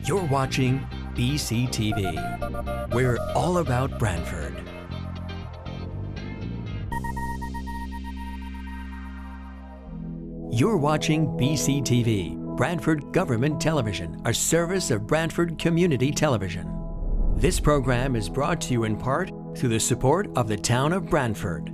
You're watching BCTV. We're all about Branford. You're watching BCTV, Branford Government Television, a service of Branford Community Television. This program is brought to you in part through the support of the town of Branford.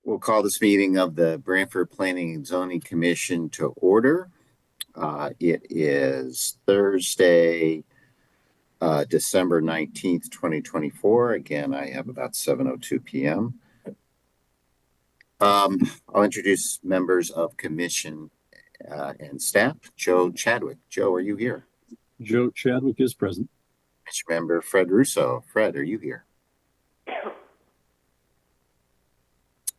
We'll call this meeting of the Branford Planning and Zoning Commission to order. It is Thursday, December 19th, 2024. Again, I have about 7:02 p.m. I'll introduce members of commission and staff. Joe Chadwick. Joe, are you here? Joe Chadwick is present. Commission member Fred Russo. Fred, are you here?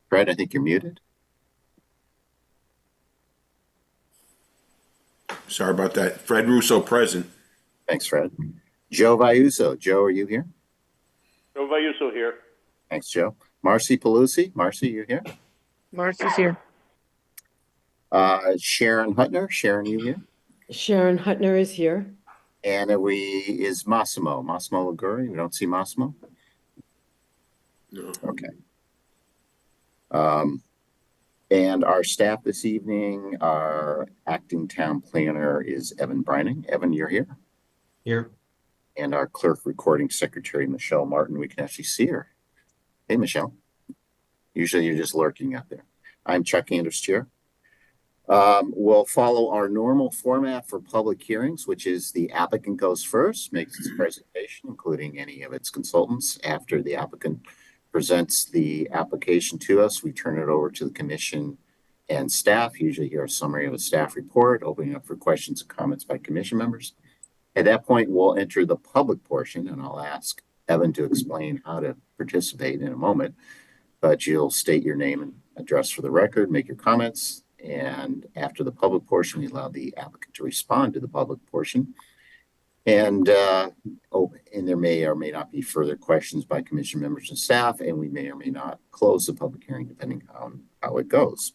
Fred, I think you're muted. Sorry about that. Fred Russo present. Thanks, Fred. Joe Viuso. Joe, are you here? Joe Viuso here. Thanks, Joe. Marcy Pelusi. Marcy, you here? Marcy's here. Sharon Hutner. Sharon, you here? Sharon Hutner is here. And is Massimo Liguri? We don't see Massimo? No. Okay. And our staff this evening, our acting town planner is Evan Brining. Evan, you're here? Here. And our clerk recording secretary, Michelle Martin. We can actually see her. Hey, Michelle. Usually you're just lurking out there. I'm Chuck Anders, chair. We'll follow our normal format for public hearings, which is the applicant goes first, makes its presentation, including any of its consultants. After the applicant presents the application to us, we turn it over to the commission and staff. Usually hear a summary of a staff report, opening up for questions and comments by commission members. At that point, we'll enter the public portion, and I'll ask Evan to explain how to participate in a moment. But you'll state your name and address for the record, make your comments, and after the public portion, we allow the applicant to respond to the public portion. And there may or may not be further questions by commission members and staff, and we may or may not close the public hearing depending on how it goes.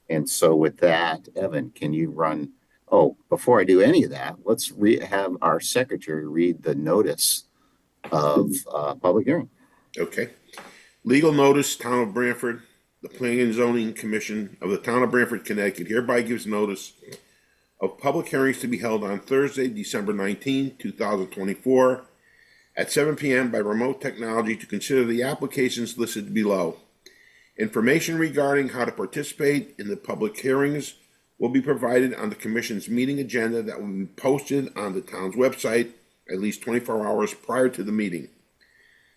And so with that, Evan, can you run? Oh, before I do any of that, let's have our secretary read the notice of public hearing. Okay. Legal notice, Town of Branford. The Planning and Zoning Commission of the Town of Branford, Connecticut hereby gives notice of public hearings to be held on Thursday, December 19, 2024 at 7 p.m. by remote technology to consider the applications listed below. Information regarding how to participate in the public hearings will be provided on the Commission's meeting agenda that will be posted on the town's website at least 24 hours prior to the meeting.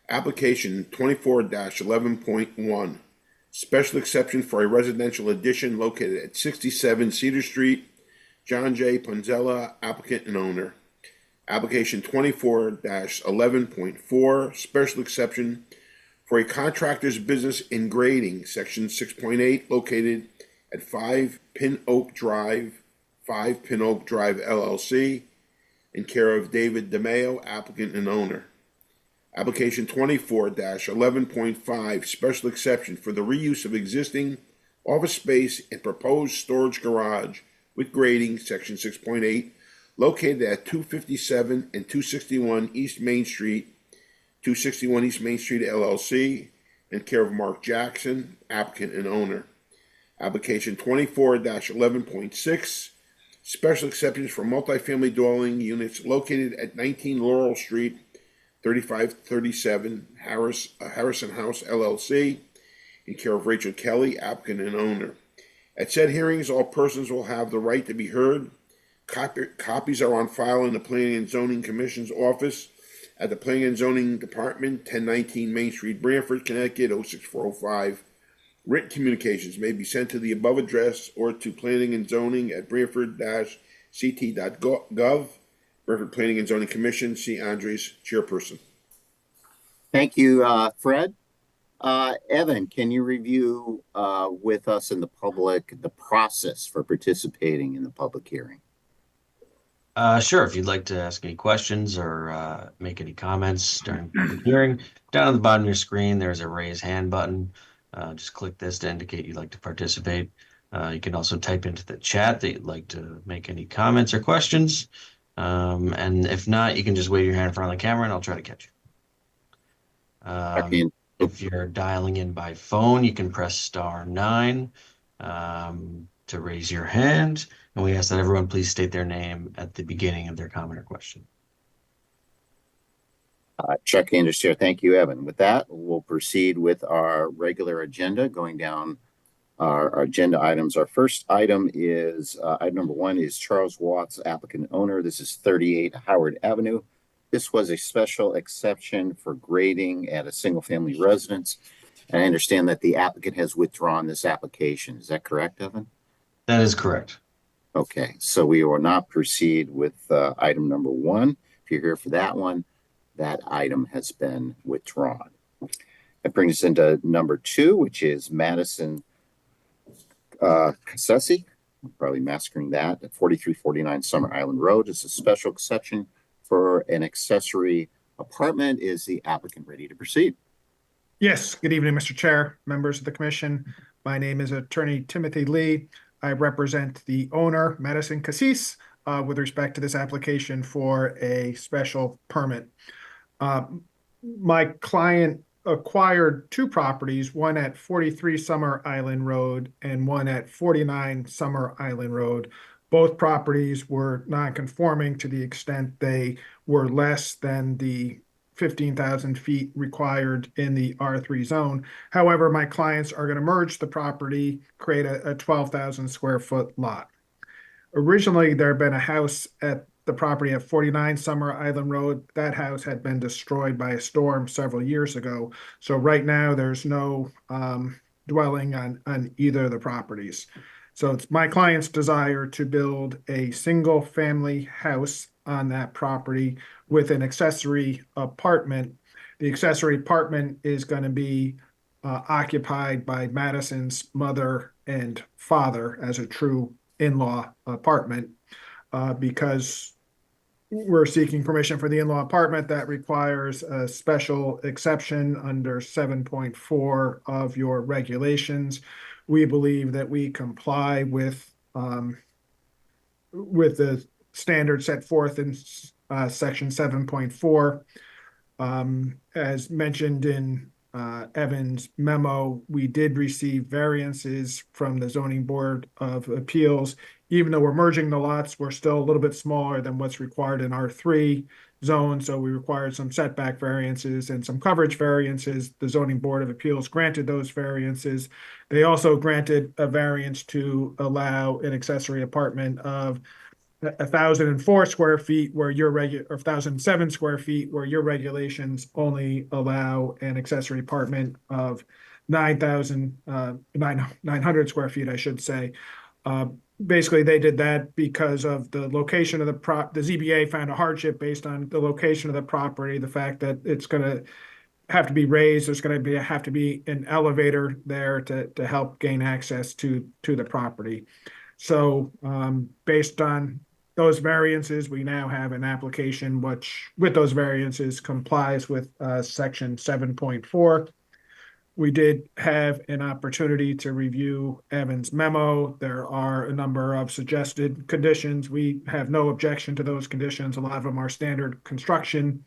Application 24-11.1, special exception for a residential addition located at 67 Cedar Street, John J. Ponzella, applicant and owner. Application 24-11.4, special exception for a contractor's business in grading, section 6.8, located at 5 Pin Oak Drive LLC, in care of David DeMeo, applicant and owner. Application 24-11.5, special exception for the reuse of existing office space and proposed storage garage with grading, section 6.8, located at 257 and 261 East Main Street, 261 East Main Street LLC, in care of Mark Jackson, applicant and owner. Application 24-11.6, special exceptions for multifamily dwelling units located at 19 Laurel Street, 3537 Harrison House LLC, in care of Rachel Kelly, applicant and owner. At said hearings, all persons will have the right to be heard. Copies are on file in the Planning and Zoning Commission's office at the Planning and Zoning Department, 1019 Main Street, Branford, Connecticut, 06405. Written communications may be sent to the above address or to Planning and Zoning at branford-ct.gov. Branford Planning and Zoning Commission, C. Andres, chairperson. Thank you, Fred. Evan, can you review with us and the public the process for participating in the public hearing? Sure. If you'd like to ask any questions or make any comments during the public hearing, down at the bottom of your screen, there's a raise hand button. Just click this to indicate you'd like to participate. You can also type into the chat that you'd like to make any comments or questions. And if not, you can just wave your hand in front of the camera and I'll try to catch you. If you're dialing in by phone, you can press *9 to raise your hand. And we ask that everyone please state their name at the beginning of their comment or question. Chuck Anders here. Thank you, Evan. With that, we'll proceed with our regular agenda, going down our agenda items. Our first item is item number 1 is Charles Watts, applicant owner. This is 38 Howard Avenue. This was a special exception for grading at a single-family residence. And I understand that the applicant has withdrawn this application. Is that correct, Evan? That is correct. Okay, so we will not proceed with item number 1. If you're here for that one, that item has been withdrawn. That brings us into number 2, which is Madison Cassesi. I'm probably massacring that, at 4349 Summer Island Road. It's a special exception for an accessory apartment. Is the applicant ready to proceed? Yes. Good evening, Mr. Chair, members of the commission. My name is Attorney Timothy Lee. I represent the owner, Madison Cassis, with respect to this application for a special permit. My client acquired 2 properties, one at 43 Summer Island Road and one at 49 Summer Island Road. Both properties were non-conforming to the extent they were less than the 15,000 feet required in the R3 zone. However, my clients are going to merge the property, create a 12,000 square foot lot. Originally, there had been a house at the property at 49 Summer Island Road. That house had been destroyed by a storm several years ago. So right now, there's no dwelling on either of the properties. So it's my client's desire to build a single family house on that property with an accessory apartment. The accessory apartment is going to be occupied by Madison's mother and father as a true in-law apartment. Because we're seeking permission for the in-law apartment, that requires a special exception under 7.4 of your regulations. We believe that we comply with the standards set forth in section 7.4. As mentioned in Evan's memo, we did receive variances from the Zoning Board of Appeals. Even though we're merging the lots, we're still a little bit smaller than what's required in R3 zone. So we required some setback variances and some coverage variances. The Zoning Board of Appeals granted those variances. They also granted a variance to allow an accessory apartment of 1,004 square feet where your or 1,007 square feet where your regulations only allow an accessory apartment of 900 square feet, I should say. Basically, they did that because of the location of the ZBA found a hardship based on the location of the property, the fact that it's going to have to be raised. There's going to have to be an elevator there to help gain access to the property. So based on those variances, we now have an application which, with those variances, complies with section 7.4. We did have an opportunity to review Evan's memo. There are a number of suggested conditions. We have no objection to those conditions. A lot of them are standard construction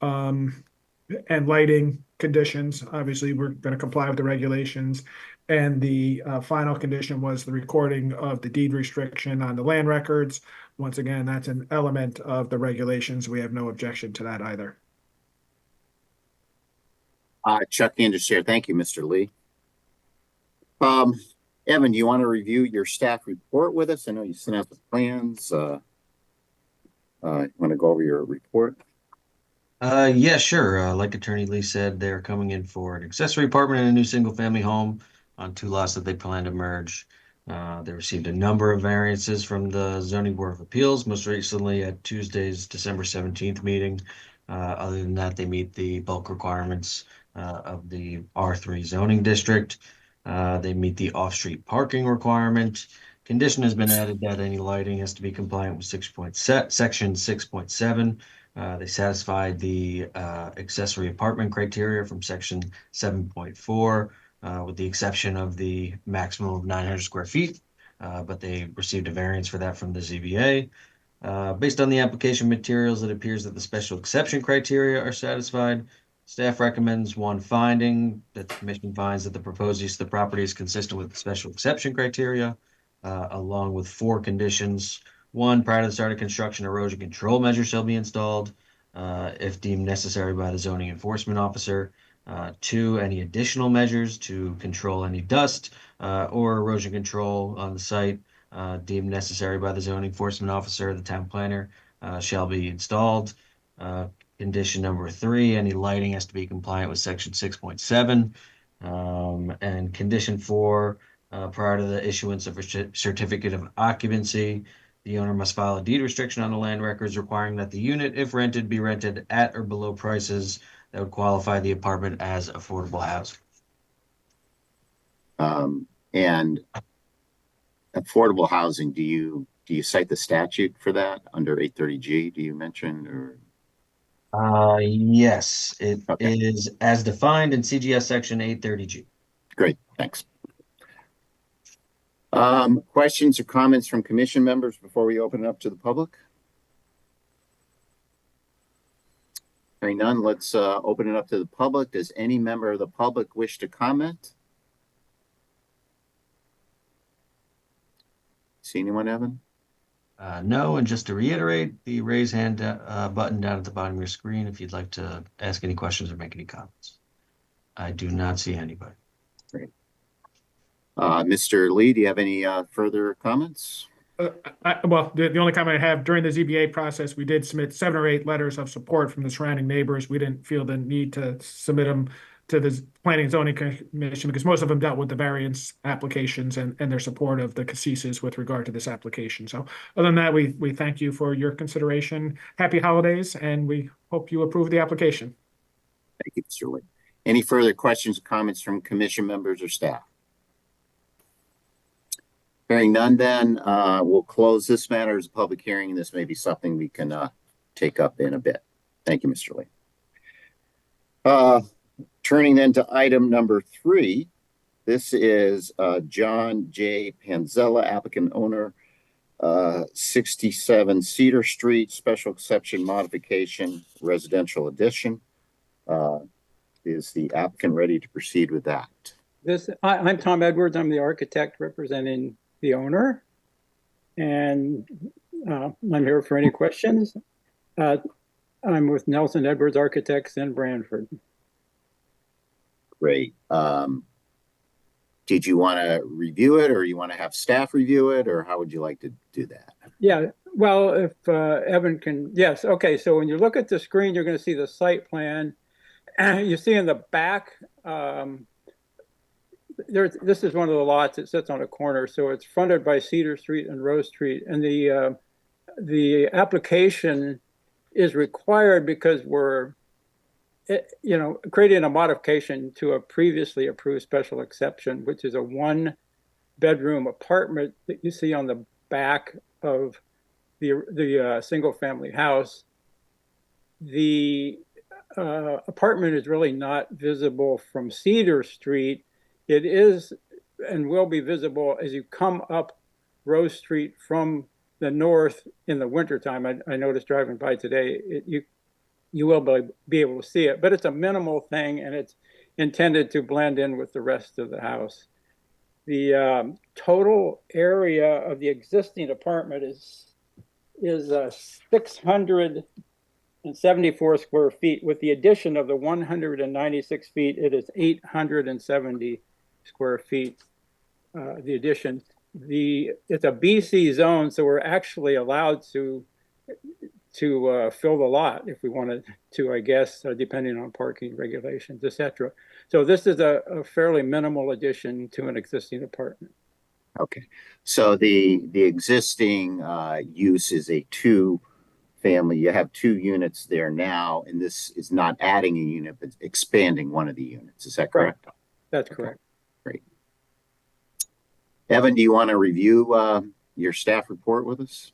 and lighting conditions. Obviously, we're going to comply with the regulations. And the final condition was the recording of the deed restriction on the land records. Once again, that's an element of the regulations. We have no objection to that either. Chuck Anders here. Thank you, Mr. Lee. Evan, do you want to review your staff report with us? I know you sent out the plans. You want to go over your report? Yeah, sure. Like Attorney Lee said, they're coming in for an accessory apartment and a new single-family home on 2 lots that they plan to merge. They received a number of variances from the Zoning Board of Appeals, most recently at Tuesday's December 17th meeting. Other than that, they meet the bulk requirements of the R3 zoning district. They meet the off-street parking requirement. Condition has been added that any lighting has to be compliant with section 6.7. They satisfied the accessory apartment criteria from section 7.4, with the exception of the maximum of 900 square feet. But they received a variance for that from the ZBA. Based on the application materials, it appears that the special exception criteria are satisfied. Staff recommends one finding, that the commission finds that the proposed use of the property is consistent with the special exception criteria, along with 4 conditions. 1, prior to the start of construction, erosion control measures shall be installed, if deemed necessary by the zoning enforcement officer. 2, any additional measures to control any dust or erosion control on the site deemed necessary by the zoning enforcement officer, the town planner, shall be installed. Condition number 3, any lighting has to be compliant with section 6.7. And condition 4, prior to the issuance of a certificate of occupancy, the owner must file a deed restriction on the land records requiring that the unit, if rented, be rented at or below prices that would qualify the apartment as affordable housing. And affordable housing, do you cite the statute for that under 830G? Do you mention or? Yes, it Okay. is as defined in CGS section 830G. Great, thanks. Questions or comments from commission members before we open it up to the public? Hearing none, let's open it up to the public. Does any member of the public wish to comment? See anyone, Evan? No, and just to reiterate, the raise hand button down at the bottom of your screen if you'd like to ask any questions or make any comments. I do not see anybody. Great. Mr. Lee, do you have any further comments? Well, the only comment I have, during the ZBA process, we did submit 7 or 8 letters of support from the surrounding neighbors. We didn't feel the need to submit them to the Planning and Zoning Commission because most of them dealt with the variance applications and their support of the CASISs with regard to this application. So other than that, we thank you for your consideration. Happy holidays, and we hope you approve the application. Thank you, Mr. Lee. Any further questions or comments from commission members or staff? Hearing none, then we'll close this matter as a public hearing. This may be something we can take up in a bit. Thank you, Mr. Lee. Turning then to item number 3. This is John J. Panzella, applicant owner, 67 Cedar Street, special exception modification, residential addition. Is the applicant ready to proceed with that? I'm Tom Edwards. I'm the architect representing the owner, and I'm here for any questions. I'm with Nelson Edwards Architects in Branford. Great. Did you want to review it, or you want to have staff review it, or how would you like to do that? Yeah, well, if Evan can, yes. Okay, so when you look at the screen, you're going to see the site plan. You see in the back, this is one of the lots that sits on a corner, so it's fronted by Cedar Street and Rose Street, and the application is required because we're creating a modification to a previously approved special exception, which is a 1-bedroom apartment that you see on the back of the single family house. The apartment is really not visible from Cedar Street. It is and will be visible as you come up Rose Street from the north in the wintertime. I noticed driving by today, you will be able to see it, but it's a minimal thing and it's intended to blend in with the rest of the house. The total area of the existing apartment is 674 square feet. With the addition of the 196 feet, it is 870 square feet. The addition, it's a BC zone, so we're actually allowed to fill the lot if we wanted to, I guess, depending on parking regulations, etc. So this is a fairly minimal addition to an existing apartment. Okay, so the existing use is a 2 family, you have 2 units there now, and this is not adding a unit, but expanding one of the units. Is that correct? That's Okay. correct. Great. Evan, do you want to review your staff report with us?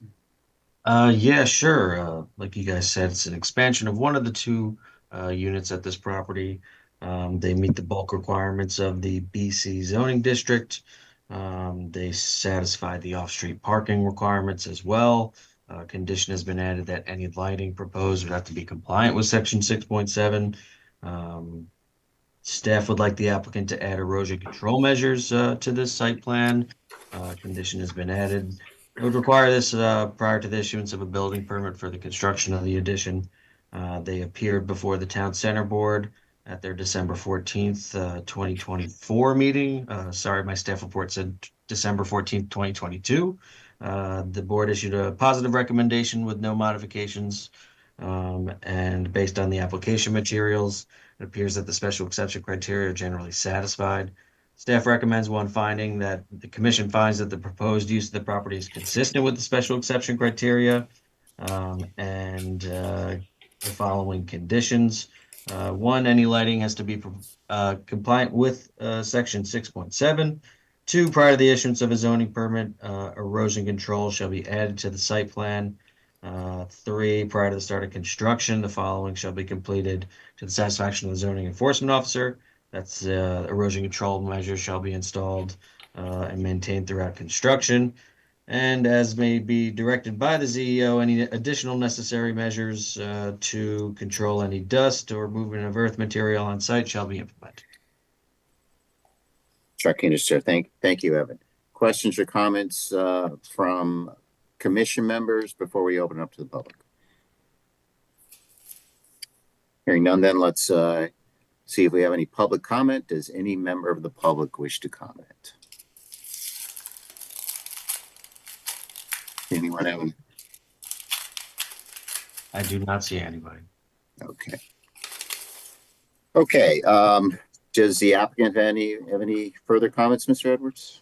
Yeah, sure. Like you guys said, it's an expansion of one of the 2 units at this property. They meet the bulk requirements of the BC zoning district. They satisfy the off-street parking requirements as well. Condition has been added that any lighting proposed would have to be compliant with section 6.7. Staff would like the applicant to add erosion control measures to this site plan. Condition has been added. It would require this prior to the issuance of a building permit for the construction of the addition. They appeared before the town center board at their December 14th, 2024 meeting. Sorry, my staff report said December 14th, 2022. The board issued a positive recommendation with no modifications. And based on the application materials, it appears that the special exception criteria are generally satisfied. Staff recommends one finding that the commission finds that the proposed use of the property is consistent with the special exception criteria, and the following conditions. 1, any lighting has to be compliant with section 6.7. 2, prior to the issuance of a zoning permit, erosion control shall be added to the site plan. 3, prior to the start of construction, the following shall be completed to the satisfaction of the zoning enforcement officer. That's erosion control measures shall be installed and maintained throughout construction. And as may be directed by the CEO, any additional necessary measures to control any dust or movement of earth material on site shall be implemented. Chuck Anderson, thank you, Evan. Questions or comments from commission members before we open up to the public? Hearing none, then let's see if we have any public comment. Does any member of the public wish to comment? Anyone have? I do not see anybody. Okay. Okay. Does the applicant have any further comments, Mr. Edwards?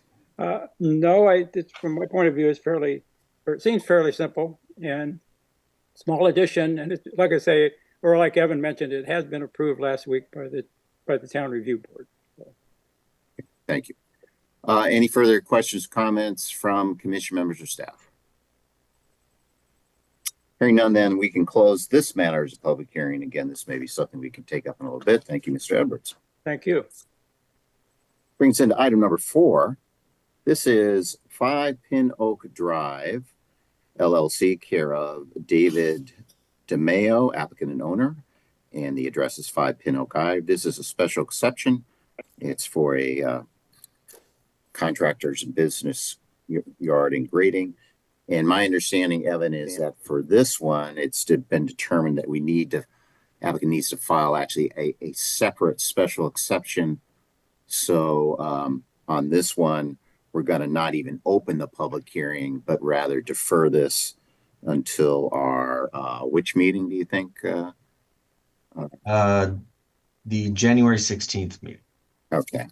No, from my point of view, it seems fairly simple and small addition. And it's, like I say, or like Evan mentioned, it has been approved last week by the town review board. So. Thank you. Any further questions, comments from commission members or staff? Hearing none, then we can close this matter as a public hearing. Again, this may be something we can take up in a little bit. Thank you, Mr. Edwards. Thank you. Brings into item number 4. This is 5 Pin Oak Drive, LLC, care of David DeMeo, applicant and owner, and the address is 5 Pin Oak Drive. This is a special exception. It's for a contractor's business yard and grading. And my understanding, Evan, is that for this one, it's been determined that applicant needs to file actually a separate special exception. So on this one, we're going to not even open the public hearing, but rather defer this until our, which meeting do you think? The January 16th meeting. Okay.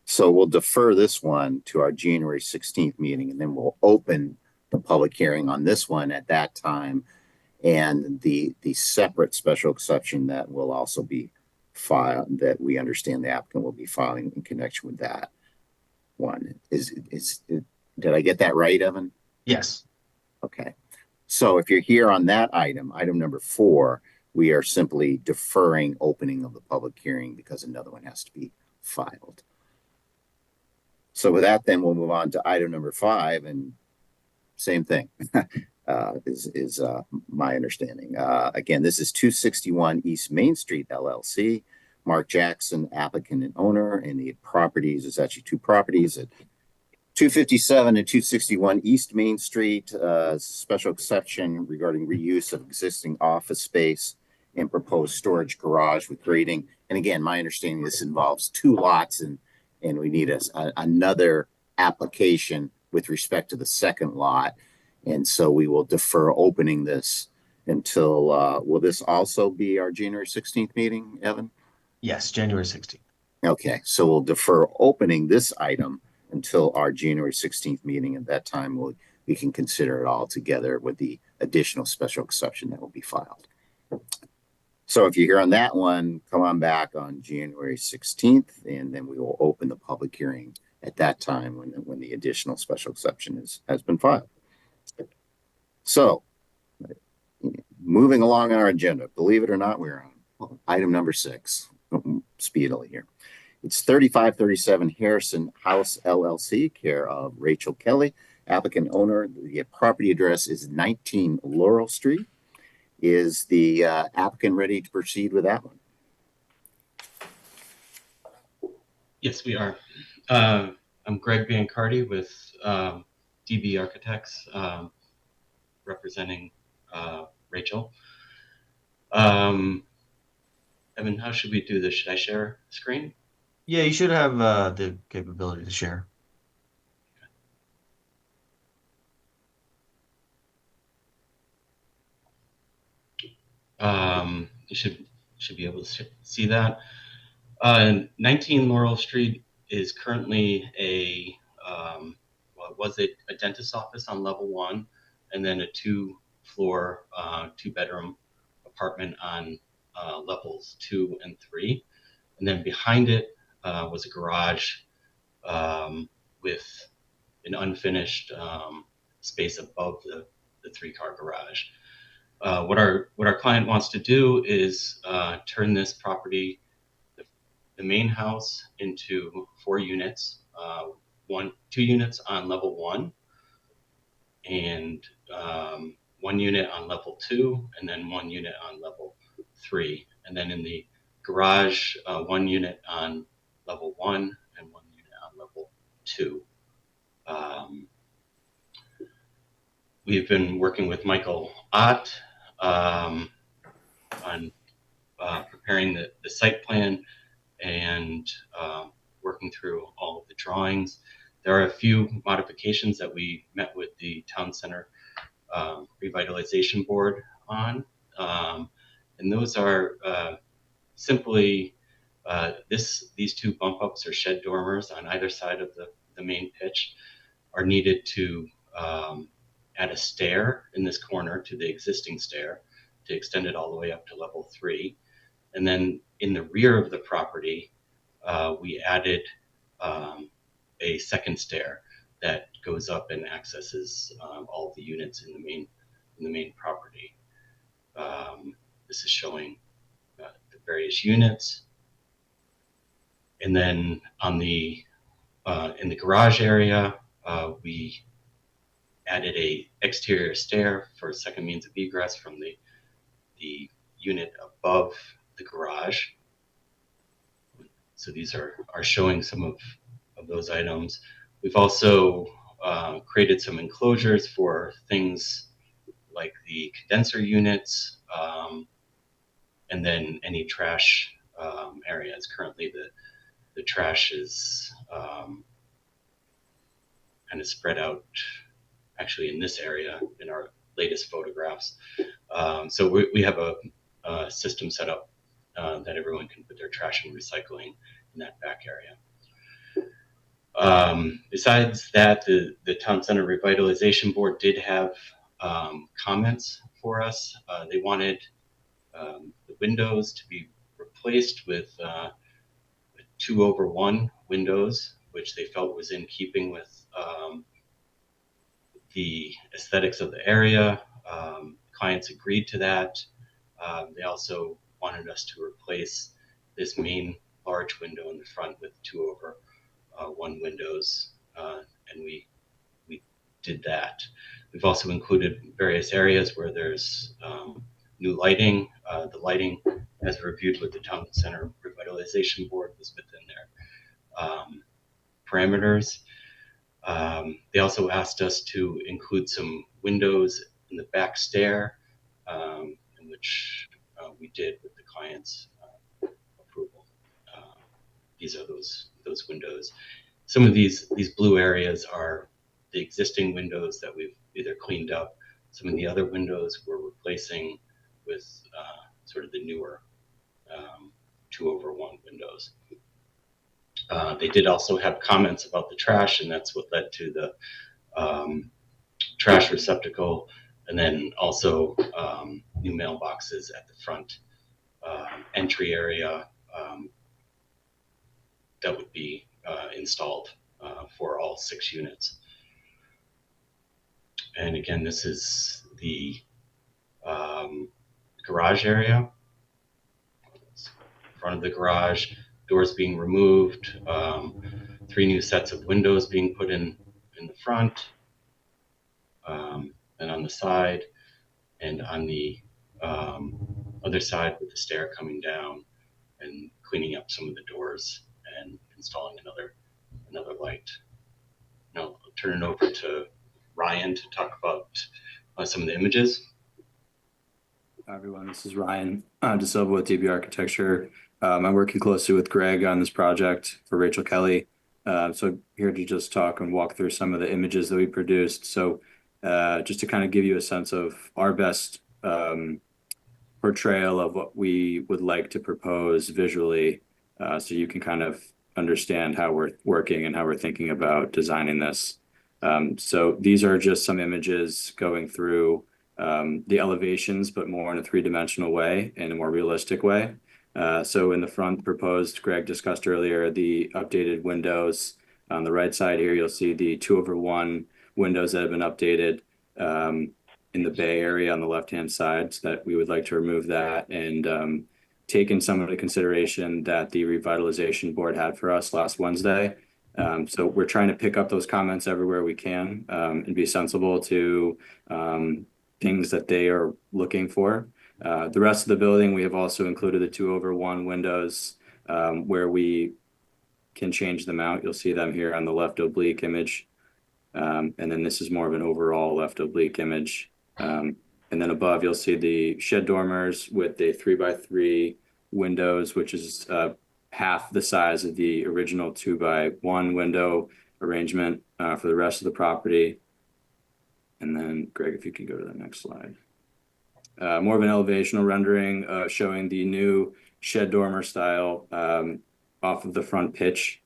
So we'll defer this one to our January 16th meeting, and then we'll open the public hearing on this one at that time. And the separate special exception that will also be filed, that we understand the applicant will be filing in connection with that one. Did I get that right, Evan? Yes. Okay. So if you're here on that item number 4, we are simply deferring opening of the public hearing because another one has to be filed. So with that, then we'll move on to item number 5, and same thing is my understanding. Again, this is 261 East Main Street, LLC. Mark Jackson, applicant and owner, and the properties is actually 2 properties at 257 and 261 East Main Street. Special exception regarding reuse of existing office space and proposed storage garage with grading. And again, my understanding, this involves 2 lots, and we need another application with respect to the second lot. And so we will defer opening this until, will this also be our January 16th meeting, Evan? Yes, January 16th. Okay, so we'll defer opening this item until our January 16th meeting. At that time, we can consider it all together with the additional special exception that will be filed. So if you're here on that one, come on back on January 16th, and then we will open the public hearing at that time when the additional special exception has been filed. So moving along on our agenda, believe it or not, we're on item number 6, speedily here. It's 3537 Harrison House LLC, care of Rachel Kelly, applicant owner. The property address is 19 Laurel Street. Is the applicant ready to proceed with that one? Yes, we are. I'm Greg Biancardi with DB Architects, representing Rachel. Evan, how should we do this? Should I share screen? Yeah, you should have the capability to share. You should be able to see that. 19 Laurel Street is currently well, it was a dentist's office on level 1, and then a 2-floor, 2-bedroom apartment on levels 2 and 3. And then behind it was a garage with an unfinished space above the 3-car garage. What our client wants to do is turn this property, the main house, into 4 units, 2 units on level 1, and 1 unit on level 2, and then 1 unit on level 3. And then in the garage, 1 unit on level 1 and 1 unit on level 2. We've been working with Michael Ott on preparing the site plan and working through all of the drawings. There are a few modifications that we met with the Town Center Revitalization Board on, and those are simply these 2 bump ups or shed dormers on either side of the main pitch are needed to add a stair in this corner to the existing stair to extend it all the way up to level 3. And then in the rear of the property, we added a second stair that goes up and accesses all of the units in the main property. This is showing the various units. And then on the in the garage area, we added a exterior stair for a second means of egress from the unit above the garage. So these are showing some of those items. We've also created some enclosures for things like the condenser units, and then any trash areas. Currently the trash is kind of spread out actually in this area in our latest photographs. So we have a system set up that everyone can put their trash and recycling in that back area. Besides that, the Town Center Revitalization Board did have comments for us. They wanted the windows to be replaced with 2/1 windows, which they felt was in keeping with the aesthetics of the area. Clients agreed to that. They also wanted us to replace this main large window in the front with 2/1 windows, and we did that. We've also included various areas where there's new lighting. The lighting, as reviewed with the Town Center Revitalization Board, was within their parameters. They also asked us to include some windows in the back stair, in which we did with the client's approval. These are those windows. Some of these blue areas are the existing windows that we've either cleaned up. Some of the other windows we're replacing with sort of the newer 2/1 windows. They did also have comments about the trash, and that's what led to the trash receptacle And then also new mailboxes at the front entry area that would be installed for all 6 units. And again, this is the garage area. Front of the garage, doors being removed, 3 new sets of windows being put in the front, and on the side, and on the other side with the stair coming down and cleaning up some of the doors and installing another light. Now I'll turn it over to Ryan to talk about some of the images. Hi everyone, this is Ryan DeSilva with DB Architecture. I'm working closely with Greg on this project for Rachel Kelly. So I'm here to just talk and walk through some of the images that we produced. So just to kind of give you a sense of our best portrayal of what we would like to propose visually, so you can kind of understand how we're working and how we're thinking about designing this. So these are just some images going through the elevations, but more in a 3-dimensional way, in a more realistic way. So in the front proposed, Greg discussed earlier, the updated windows. On the right side here, you'll see the 2/1 windows that have been updated in the bay area on the left-hand side, so that we would like to remove that and take in some of the consideration that the revitalization board had for us last Wednesday. So we're trying to pick up those comments everywhere we can and be sensible to things that they are looking for. The rest of the building, we have also included the 2/1 windows where we can change them out. You'll see them here on the left oblique image. And then this is more of an overall left oblique image. And then above, you'll see the shed dormers with the 3x3 windows, which is half the size of the original 2x1 window arrangement for the rest of the property. And then, Greg, if you can go to the next slide. More of an elevational rendering showing the new shed dormer style off of the front pitch.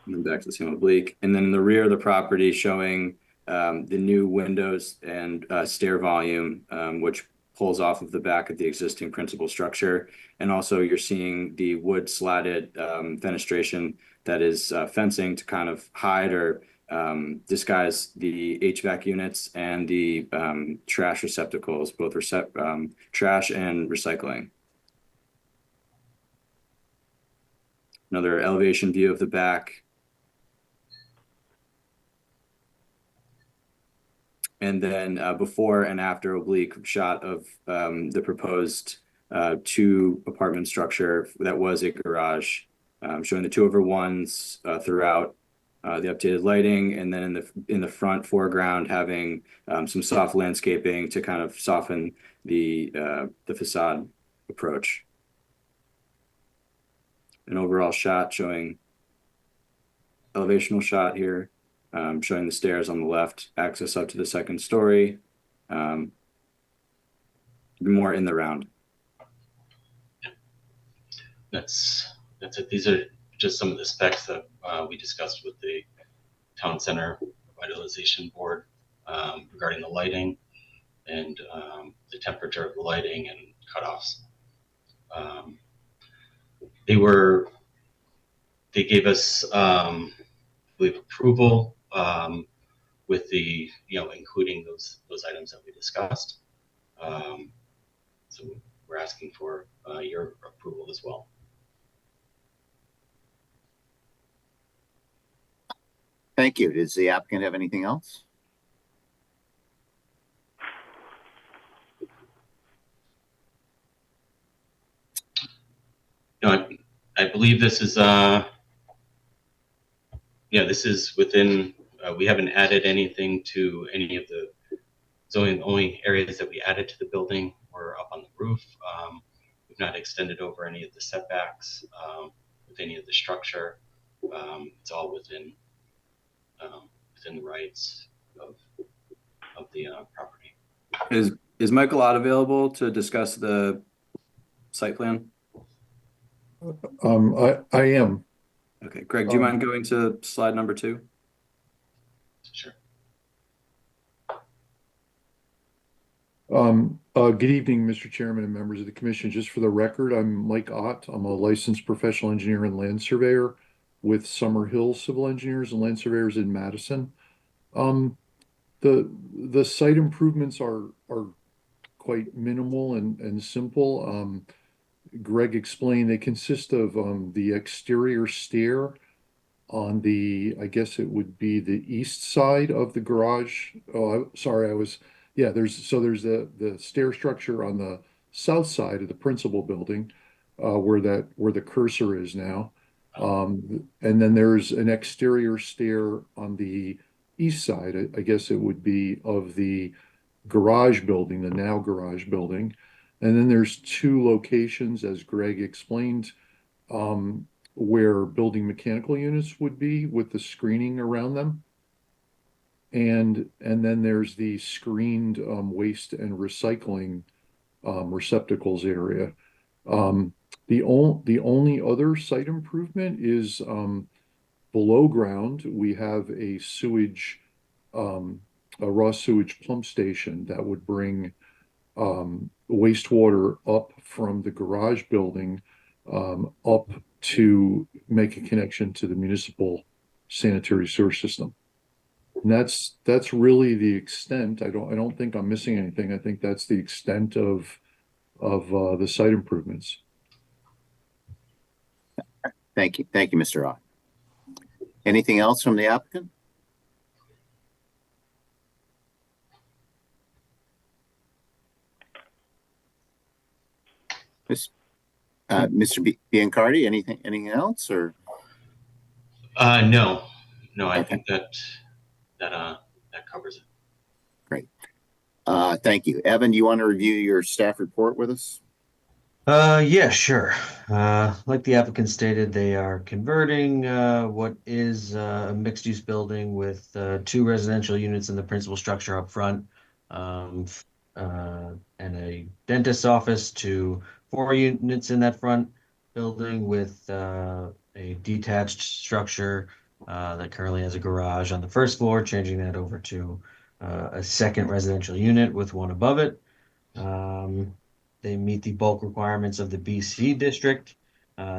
And then back to the same oblique. And then in the rear of the property showing the new windows and stair volume, which pulls off of the back of the existing principal structure. And also you're seeing the wood slatted fenestration that is fencing to kind of hide or disguise the HVAC units and the trash receptacles, both trash and recycling. Another elevation view of the back. And then before and after oblique shot of the proposed 2-apartment structure that was a garage, showing the 2/1s throughout, the updated lighting, and then in the front foreground having some soft landscaping to kind of soften the facade approach. An overall shot showing elevational shot here. Showing the stairs on the left, access up to the 2nd story, more in the round. That's it. These are just some of the specs that we discussed with the Town Center Revitalization Board regarding the lighting and the temperature of the lighting and cutoffs. They gave us, I believe, approval with the, including those items that we discussed. So we're asking for your approval as well. Thank you. Does the applicant have anything else? No, I believe this is, this is within, we haven't added anything to any of the zoning. The only areas that we added to the building were up on the roof. We've not extended over any of the setbacks with any of the structure. It's all within the rights of the property. Is Michael Ott available to discuss the site plan? I am. Okay, Greg, do you mind going to slide number 2? Sure. Good evening, Mr. Chairman and members of the commission. Just for the record, I'm Mike Ott. I'm a licensed professional engineer and land surveyor with Summer Hill Civil Engineers and Land Surveyors in Madison. The site improvements are quite minimal and simple. Greg explained they consist of the exterior stair on the, I guess it would be the east side of the garage. Oh, sorry, yeah, there's the stair structure on the south side of the principal building, where the cursor is now. And then there's an exterior stair on the east side. I guess it would be of the garage building, the now garage building. And then there's 2 locations, as Greg explained, where building mechanical units would be with the screening around them. And then there's the screened waste and recycling receptacles area. The only other site improvement is below ground. We have a raw sewage pump station that would bring wastewater up from the garage building up to make a connection to the municipal sanitary sewer system. And that's really the extent. I don't think I'm missing anything. I think that's the extent of the site improvements. Thank you, Mr. Ott. Anything else from the applicant? Mr. Biancardi, anything else, or? No, I Okay. think that covers it. Great. Thank you. Evan, do you want to review your staff report with us? Yeah, sure. Like the applicant stated, they are converting what is a mixed-use building with 2 residential units in the principal structure up front, and a dentist's office to 4 units in that front building with a detached structure that currently has a garage on the first floor, changing that over to a second residential unit with 1 above it. They meet the bulk requirements of the BC district.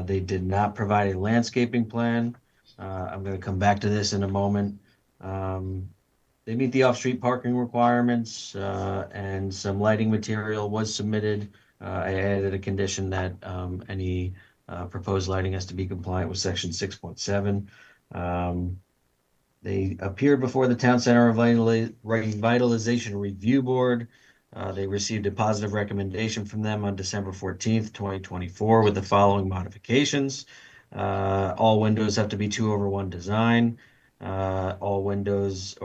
They did not provide a landscaping plan. I'm going to come back to this in a moment. They meet the off-street parking requirements, and some lighting material was submitted. I added a condition that any proposed lighting has to be compliant with section 6.7. They appeared before the Town Center Revitalization Review Board. They received a positive recommendation from them on December 14th, 2024 with the following modifications. All windows have to be 2/1 design. All windows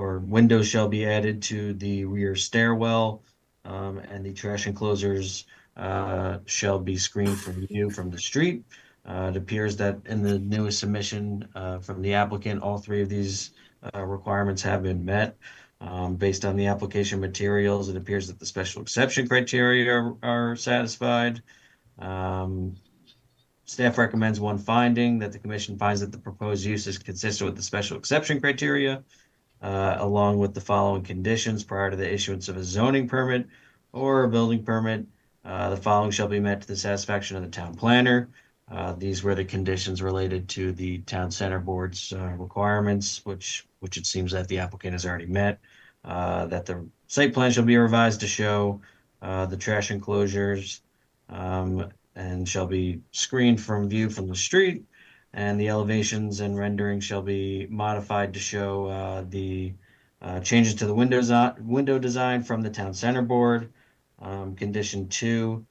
shall be added to the rear stairwell, and the trash enclosures shall be screened from view from the street. It appears that in the newest submission from the applicant, all 3 of these requirements have been met. Based on the application materials, it appears that the special exception criteria are satisfied. Staff recommends 1 finding, that the commission finds that the proposed use is consistent with the special exception criteria, along with the following conditions prior to the issuance of a zoning permit or a building permit. The following shall be met to the satisfaction of the town planner. These were the conditions related to the town center board's requirements, which it seems that the applicant has already met. That the site plan shall be revised to show the trash enclosures and shall be screened from view from the street, and the elevations and rendering shall be modified to show the changes to the window design from the town center board. Condition 2.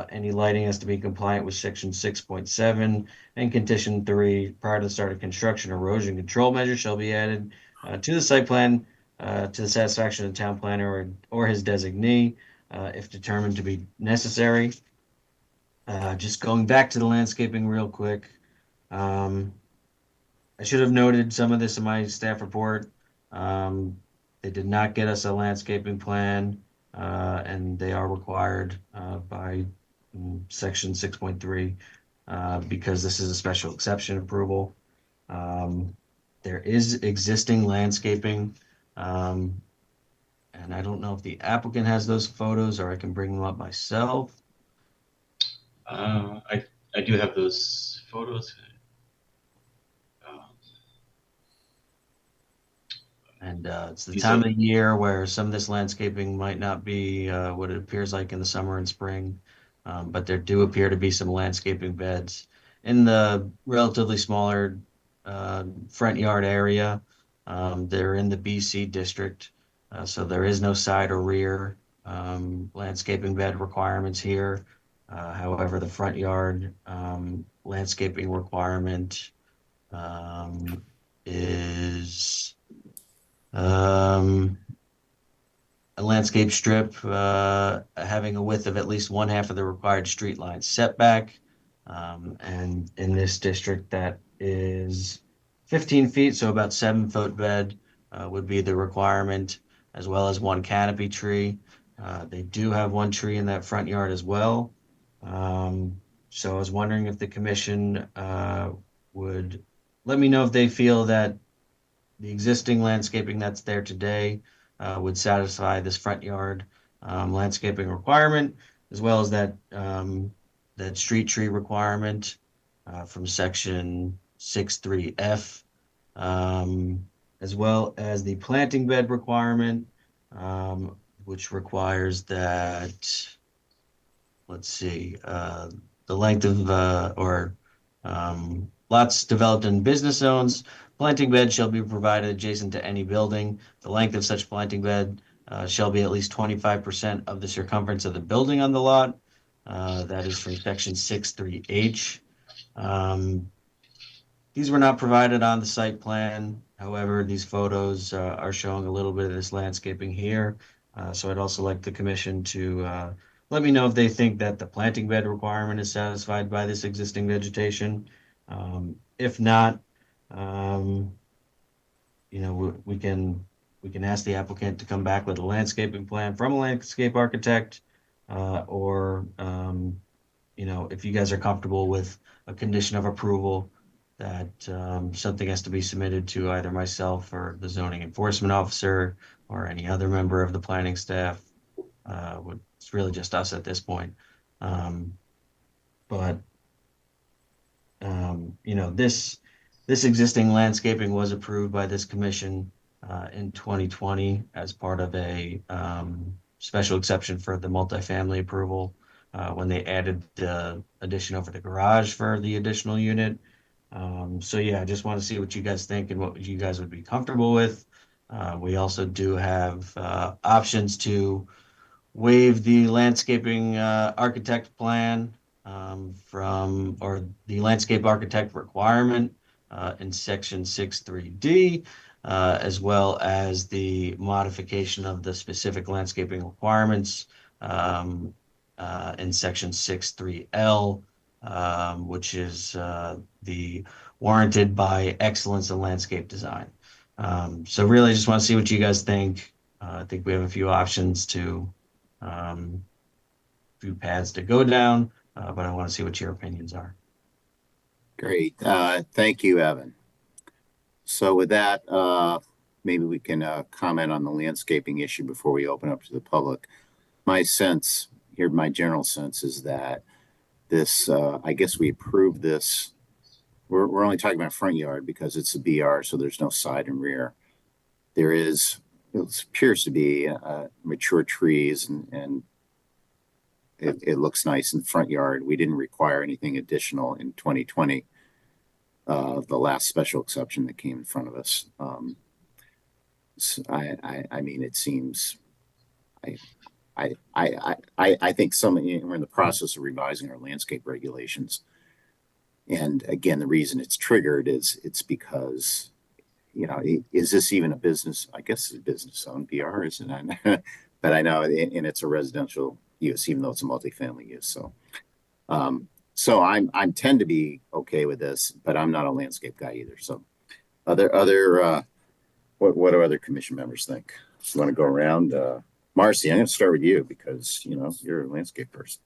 Any lighting has to be compliant with section 6.7, and condition 3, prior to the start of construction, erosion control measures shall be added to the site plan to the satisfaction of the town planner or his designee, if determined to be necessary. Just going back to the landscaping real quick. I should have noted some of this in my staff report. They did not get us a landscaping plan, and they are required by section 6.3 because this is a special exception approval. There is existing landscaping, and I don't know if the applicant has those photos or I can bring them up myself. I do have those photos. And it's the These time are- of the year where some of this landscaping might not be what it appears like in the summer and spring, but there do appear to be some landscaping beds in the relatively smaller front yard area. They're in the BC district, so there is no side or rear landscaping bed requirements here. However, the front yard landscaping requirement is a landscape strip having a width of at least one half of the required street line setback. And in this district, that is 15 feet, so about 7 foot bed would be the requirement, as well as one canopy tree. They do have one tree in that front yard as well. So I was wondering if the commission would let me know if they feel that the existing landscaping that's there today would satisfy this front yard landscaping requirement, as well as that street tree requirement from section 63F, as well as the planting bed requirement, which requires that, let's see, the length of lots developed in business zones. Planting beds shall be provided adjacent to any building. The length of such planting bed shall be at least 25% of the circumference of the building on the lot. That is from section 63H. These were not provided on the site plan. However, these photos are showing a little bit of this landscaping here. So I'd also like the commission to let me know if they think that the planting bed requirement is satisfied by this existing vegetation. If not, we can ask the applicant to come back with a landscaping plan from a landscape architect, or if you guys are comfortable with a condition of approval that something has to be submitted to either myself or the zoning enforcement officer or any other member of the planning staff. It's really just us at this point. But this existing landscaping was approved by this commission in 2020 as part of a special exception for the multifamily approval when they added the addition over the garage for the additional unit. So yeah, I just want to see what you guys think and what you guys would be comfortable with. We also do have options to waive the landscaping architect plan or the landscape architect requirement in section 63D, as well as the modification of the specific landscaping requirements in section 63L, which is the warranted by excellence in landscape design. So really just want to see what you guys think. I think we have a few options few paths to go down, but I want to see what your opinions are. Great. Thank you, Evan. So with that, maybe we can comment on the landscaping issue before we open up to the public. My general sense is that this, I guess we approved this. We're only talking about front yard because it's a BR, so there's no side and rear. It appears to be mature trees and it looks nice in the front yard. We didn't require anything additional in 2020. The last special exception that came in front of us. I mean, it seems. I think we're in the process of revising our landscape regulations, and again, the reason it's triggered is it's because, is this even a business? I guess it's a business zone, BR, isn't it? But I know, and it's a residential use, even though it's a multifamily use. So I'm tend to be okay with this, but I'm not a landscape guy either. So what do other commission members think? So you want to go around? Marcy, I'm going to start with you because you're a landscape person.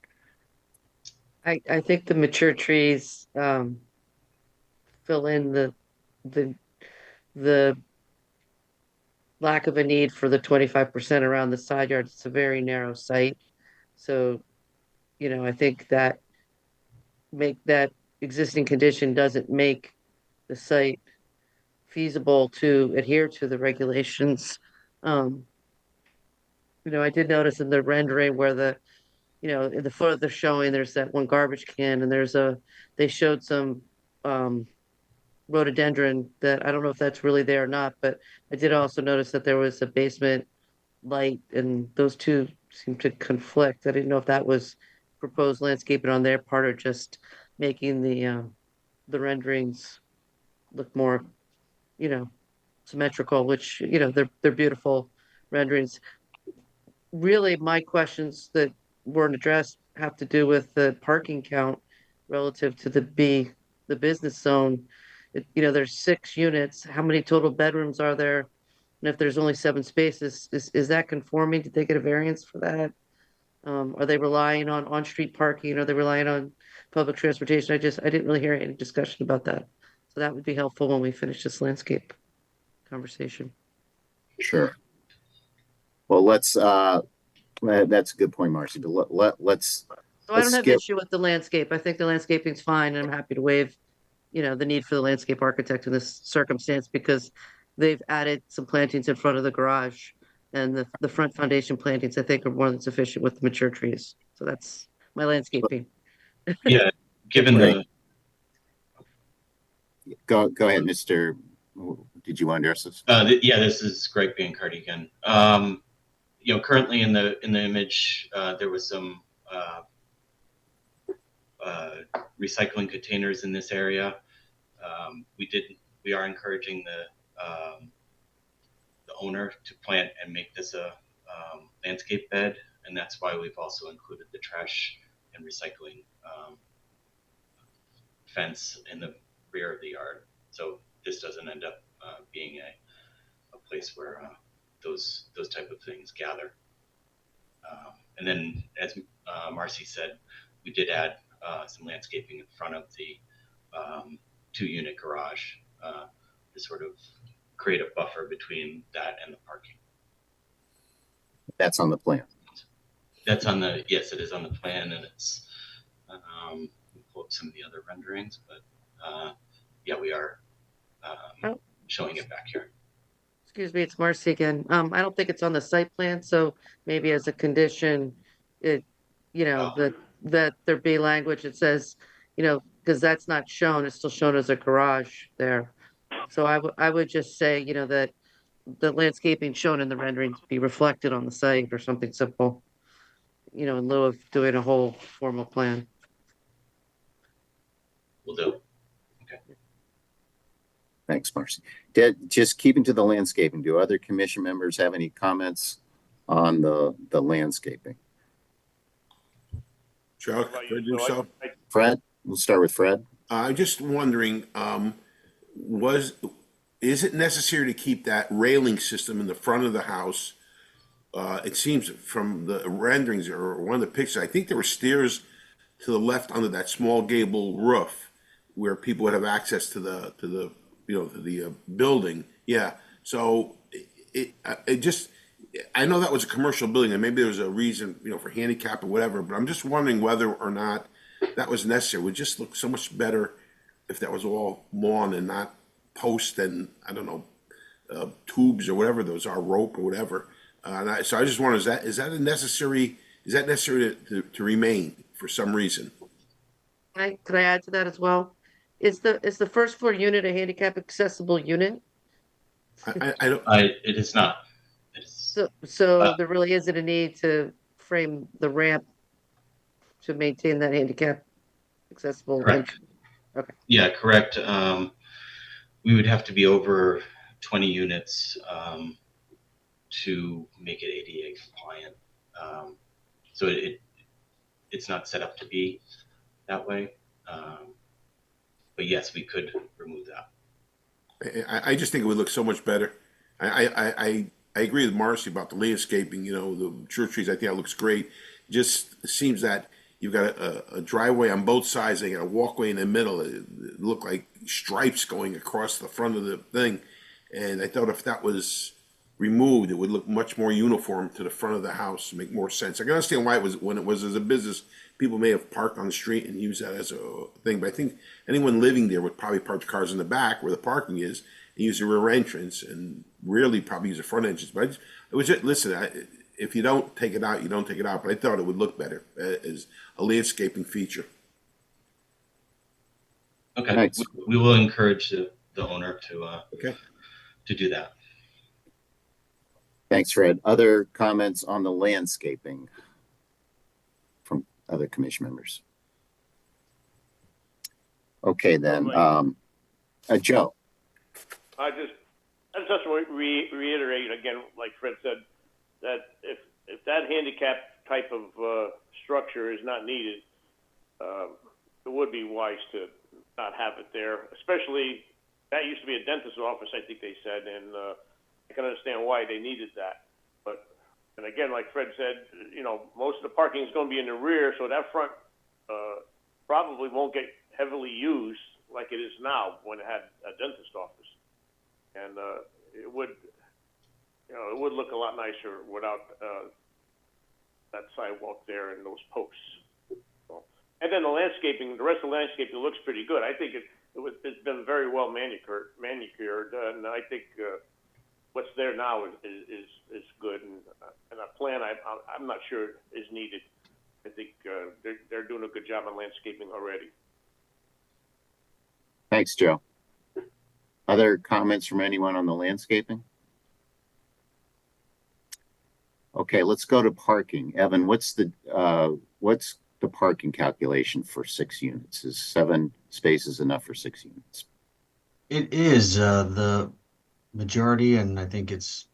I think the mature trees fill in the the lack of a need for the 25% around the side yard. It's a very narrow site. So, I think that existing condition doesn't make the site feasible to adhere to the regulations. Um, I did notice in the rendering where in the photo they're showing, there's that one garbage can and they showed some, rhododendron that I don't know if that's really there or not, but I did also notice that there was a basement light and those two seem to conflict. I didn't know if that was proposed landscaping on their part or just making the renderings look more, you know, symmetrical, which, they're beautiful renderings. Really, my questions that weren't addressed have to do with the parking count relative to the business zone. There's 6 units. How many total bedrooms are there? And if there's only 7 spaces, is that conforming? Did they get a variance for that? Are they relying on on-street parking? Are they relying on public transportation? I didn't really hear any discussion about that. So that would be helpful when we finish this landscape conversation. Sure. Well, that's a good point, Marcy, but let's So I don't have skip. issue with the landscape. I think the landscaping's fine, and I'm happy to waive, the need for the landscape architect in this circumstance because they've added some plantings in front of the garage, and the front foundation plantings, I think, are more than sufficient with the mature trees. So that's my landscaping. Yeah, given Great. the Go ahead, Mr. Did you want to address this? yeah, this is Greg Biancardi again. Currently in the image, there was some recycling containers in this area. We are encouraging the owner to plant and make this a landscape bed, and that's why we've also included the trash and recycling fence in the rear of the yard. So this doesn't end up being a place where those type of things gather. And then, as Marcy said, we did add some landscaping in front of the 2-unit garage to sort of create a buffer between that and the parking. That's on the plan. That's on the, yes, it is on the plan, and it's, we'll pull up some of the other renderings, but yeah, we are showing it back here. Excuse me, it's Marcy again. I don't think it's on the site plan, so maybe as a condition, that there be language that says, because that's not shown, it's still shown as a garage there. So I would just say, that the landscaping shown in the renderings be reflected on the site or something simple, in lieu of doing a whole formal plan. Will do. Okay. Thanks, Marcy. Just keeping to the landscaping, do other commission members have any comments on the landscaping? Chuck, could I do so? Fred, we'll start with Fred. I'm just wondering, is it necessary to keep that railing system in the front of the house? It seems from the renderings or one of the pictures, I think there were stairs to the left under that small gable roof where people would have access to the building. Yeah. So I know that was a commercial building and maybe there was a reason, for handicap or whatever, but I'm just wondering whether or not that was necessary. It would just look so much better if that was all lawn and not posts and, I don't know, tubes or whatever those are, rope or whatever. So I just wonder, is that necessary to remain for some reason? Could I add to that as well? Is the first floor unit a handicap accessible unit? It is not. It is, so there really isn't a need to frame the ramp to maintain that handicap accessible. correct. Okay. Yeah, correct. We would have to be over 20 units to make it ADA compliant. So it's not set up to be that way. But yes, we could remove that. I just think it would look so much better. I agree with Marcy about the landscaping, the mature trees. I think that looks great. Just seems that You've got a driveway on both sides. They got a walkway in the middle. It looked like stripes going across the front of the thing. And I thought if that was removed, it would look much more uniform to the front of the house, make more sense. I can understand why it was, when it was as a business, people may have parked on the street and used that as a thing. But I think anyone living there would probably park the cars in the back where the parking is and use the rear entrance, and rarely probably use the front entrance. But it was just, listen, if you don't take it out, you don't take it out. But I thought it would look better as a landscaping feature. Okay, Thanks. we will encourage the owner Okay. to do that. Thanks, Fred. Other comments on the landscaping from other commission members? Okay, then, Joe. I just want to reiterate again, like Fred said, that if that handicap type of structure is not needed, it would be wise to not have it there. Especially, that used to be a dentist's office, I think they said, and I can understand why they needed that. But, and again, like Fred said, you know, most of the parking is going to be in the rear, so that front probably won't get heavily used like it is now when it had a dentist office. And it would, you know, it would look a lot nicer without that sidewalk there and those posts. So, and then the landscaping, the rest of the landscaping looks pretty good. I think it's been very well manicured, and I think what's there now is good. And a plan I'm not sure is needed. I think they're doing a good job on landscaping already. Thanks, Joe. Other comments from anyone on the landscaping? Okay, let's go to parking. Evan, what's the parking calculation for 6 units? Is 7 spaces enough for 6 units? It is the majority, and I think it's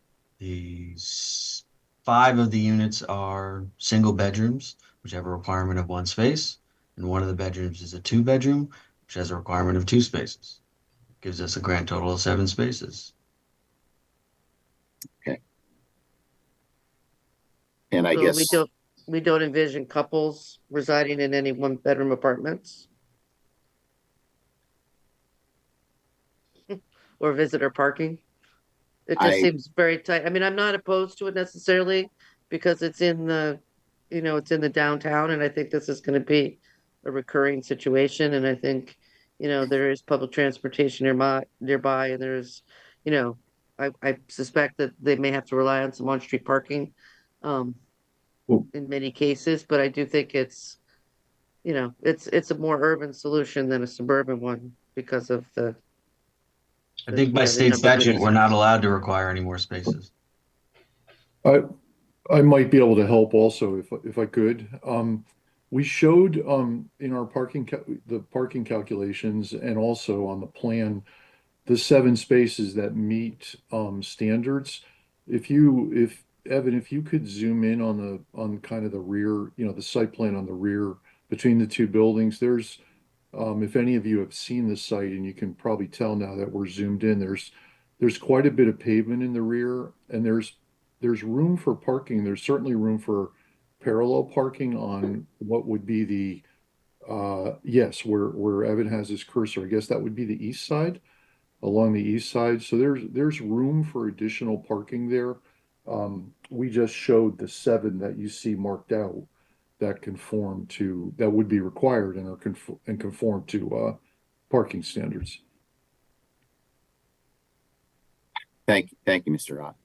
5 of the units are single bedrooms, which have a requirement of 1 space, and one of the bedrooms is a 2-bedroom, which has a requirement of 2 spaces. Gives us a grand total of 7 spaces. Okay. And I So guess we don't envision couples residing in any 1-bedroom apartments or visitor parking. It just seems very tight. I mean, I'm not opposed to it necessarily because it's in the, you know, it's in the downtown, and I think this is going to be a recurring situation. And I think, you know, there is public transportation nearby, and there's, you know, I suspect that they may have to rely on some on-street parking, in many cases. But I do think it's, you know, it's a more urban solution than a suburban one because of the. I think by state statute, we're not allowed to require any more spaces. I might be able to help also if I could. We showed in our the parking calculations and also on the plan the 7 spaces that meet standards. If Evan, if you could zoom in on kind of the rear, you know, the site plan on the rear between the 2 buildings, there's if any of you have seen the site, and you can probably tell now that we're zoomed in, there's quite a bit of pavement in the rear, and there's room for parking. There's certainly room for parallel parking on what would be the yes, where Evan has his cursor. I guess that would be the east side, along the east side. So there's room for additional parking there. We just showed the 7 that you see marked out that would be required and conform to parking standards. thank you, Mr. Ott.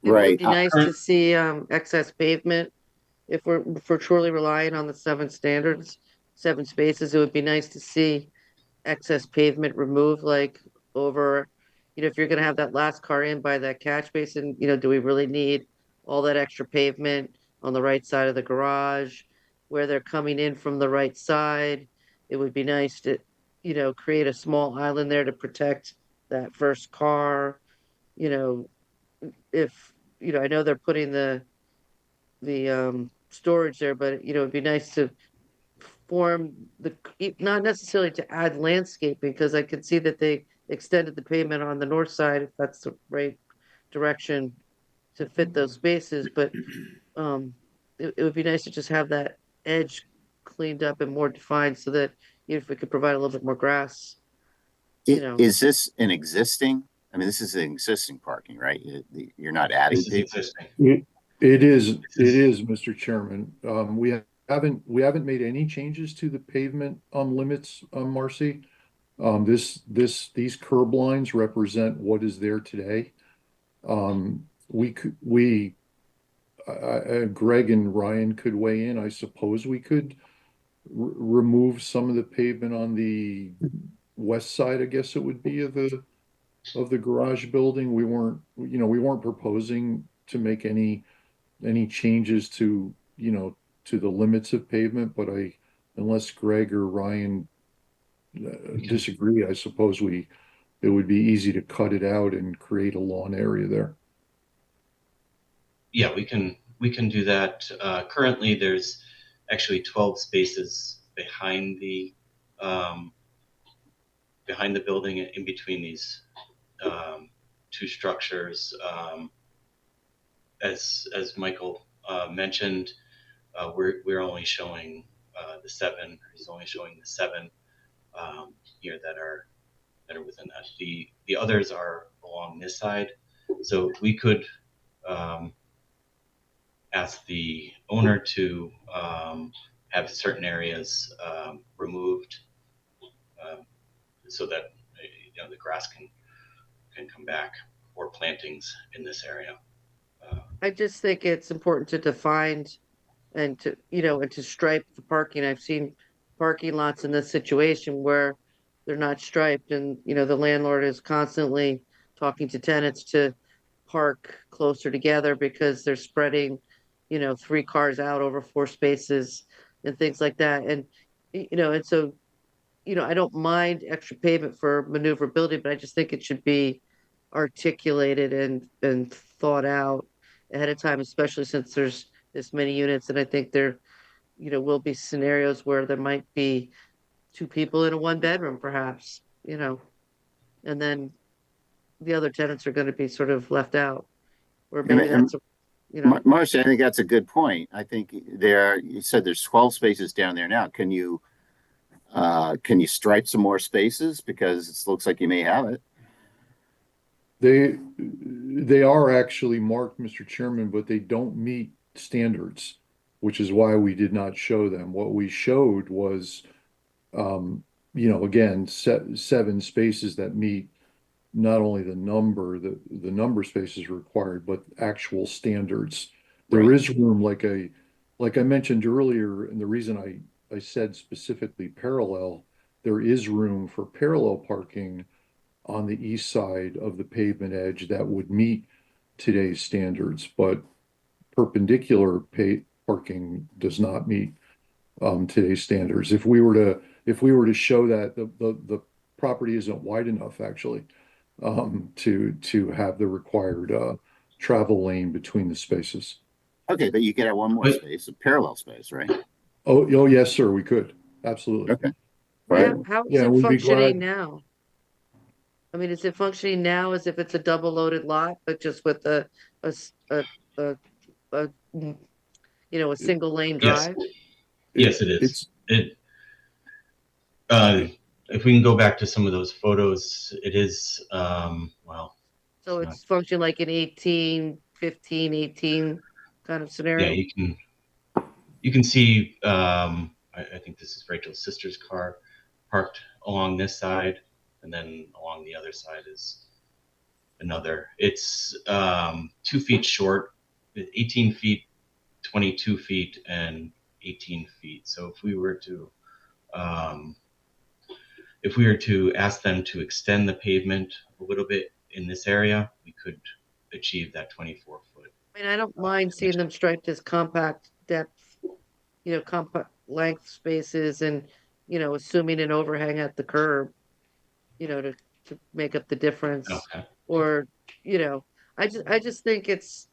It Right. would be nice to see excess pavement if we're truly relying on the 7 spaces. It would be nice to see excess pavement removed, like over, you know, if you're going to have that last car in by that catch basin, you know, do we really need all that extra pavement on the right side of the garage where they're coming in from the right side? It would be nice to, you know, create a small island there to protect that first car. You know, if, you know, I know they're putting the storage there, but, you know, it'd be nice to form not necessarily to add landscaping, because I could see that they extended the pavement on the north side, if that's the right direction to fit those spaces. But it would be nice to just have that edge cleaned up and more defined so that if we could provide a little bit more grass, Is this an existing? I mean, this is an existing parking, right? You're not adding This is people. existing. It is, This is- Mr. Chairman. We haven't made any changes to the pavement limits, Marcy. These curb lines represent what is there today. Greg and Ryan could weigh in. I suppose we could remove some of the pavement on the west side, I guess it would be, of the garage building. We weren't proposing to make any changes to, to the limits of pavement, but unless Greg or Ryan disagree, I suppose it would be easy to cut it out and create a lawn area there. Yeah, we can do that. Currently, there's actually 12 spaces behind the building, in between these two structures. As Michael mentioned, we're only showing the 7. He's only showing the 7 here that are within that. The others are along this side, so we could ask the owner to have certain areas removed, so that the grass can come back, or plantings in this area. I just think it's important to define and to stripe the parking. I've seen parking lots in this situation where they're not striped, and the landlord is constantly talking to tenants to park closer together because they're spreading 3 cars out over 4 spaces and things like that. And so I don't mind extra pavement for maneuverability, but I just think it should be articulated and thought out ahead of time, especially since there's this many units. And I think there, will be scenarios where there might be 2 people in a 1 bedroom, perhaps, and then the other tenants are going to be sort of left out, or maybe that's, Marcy, I think that's a good point. I think you said there's 12 spaces down there now. Can you stripe some more spaces? Because it looks like you may have it. They are actually marked, Mr. Chairman, but they don't meet standards, which is why we did not show them. What we showed was, again, 7 spaces that meet not only the number of spaces required, but actual standards. There Right. is room, like I mentioned earlier, and the reason I said specifically parallel, there is room for parallel parking on the east side of the pavement edge that would meet today's standards, but perpendicular parking does not meet today's standards. If we were to show that, the property isn't wide enough, actually, to have the required travel lane between the spaces. Okay, but you could have one more space, a parallel space, right? Oh, yes, sir, we could. Absolutely. Okay. yeah, Right. how is Yeah, it we'd be functioning glad. now? I mean, is it functioning now as if it's a double loaded lot, but just with a single lane Yes. drive? Yes, it is. If we can go back to some of those photos, it is, well. So it's functioning like an 18, 15, 18 kind of scenario? Yeah, you can see, I think this is Rachel's sister's car parked along this side, and then along the other side is another. It's 2 feet short, 18 feet, 22 feet, and 18 feet. So if we were to ask them to extend the pavement a little bit in this area, we could achieve that 24-foot. I mean, I don't mind seeing them striped as compact depth, compact length spaces, and, assuming an overhang at the curb, to make up the difference. Okay. Or, I just think it's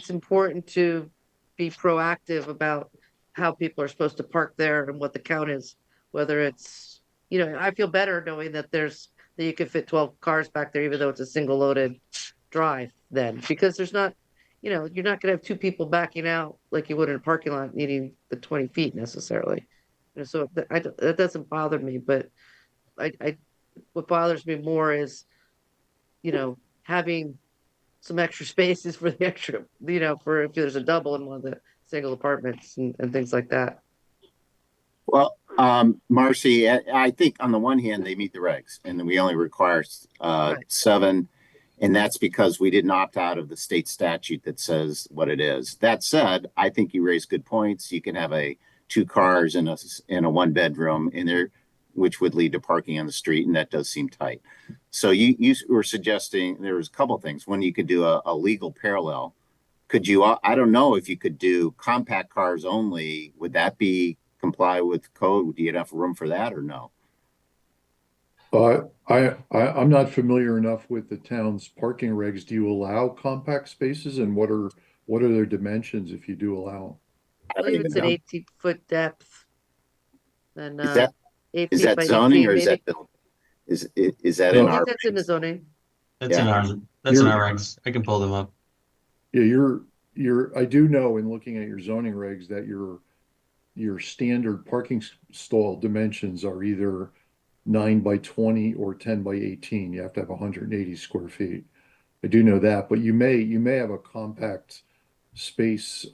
important to be proactive about how people are supposed to park there and what the count is, whether it's, I feel better knowing that that you can fit 12 cars back there, even though it's a single loaded drive then, because there's not, you're not gonna have two people backing out like you would in a parking lot needing the 20 feet necessarily. So that doesn't bother me, but what bothers me more is, having some extra spaces for the extra, for if there's a double in one of the single apartments and things like that. Well, Marcy, I think on the one hand, they meet the regs and we only require Right. 7. And that's because we didn't opt out of the state statute that says what it is. That said, I think you raise good points. You can have two cars in a 1 bedroom in there, which would lead to parking on the street, and that does seem tight. So you were suggesting there was a couple of things. One, you could do a legal parallel. Could you? I don't know if you could do compact cars only. Would that comply with code? Do you have enough room for that or no? I'm not familiar enough with the town's parking regs. Do you allow compact spaces, and what are their dimensions if you do allow I believe it's an 18-foot depth and Is that 8 is feet that by zoning 18, or is maybe. that is that No. in I our think that's in the regs? zoning. That's in Yeah. our regs. I can pull them up. Yeah, I do know in looking at your zoning regs that your standard parking stall dimensions are either 9 by 20 or 10 by 18. You have to have 180 square feet. I do know that, but you may have a compact space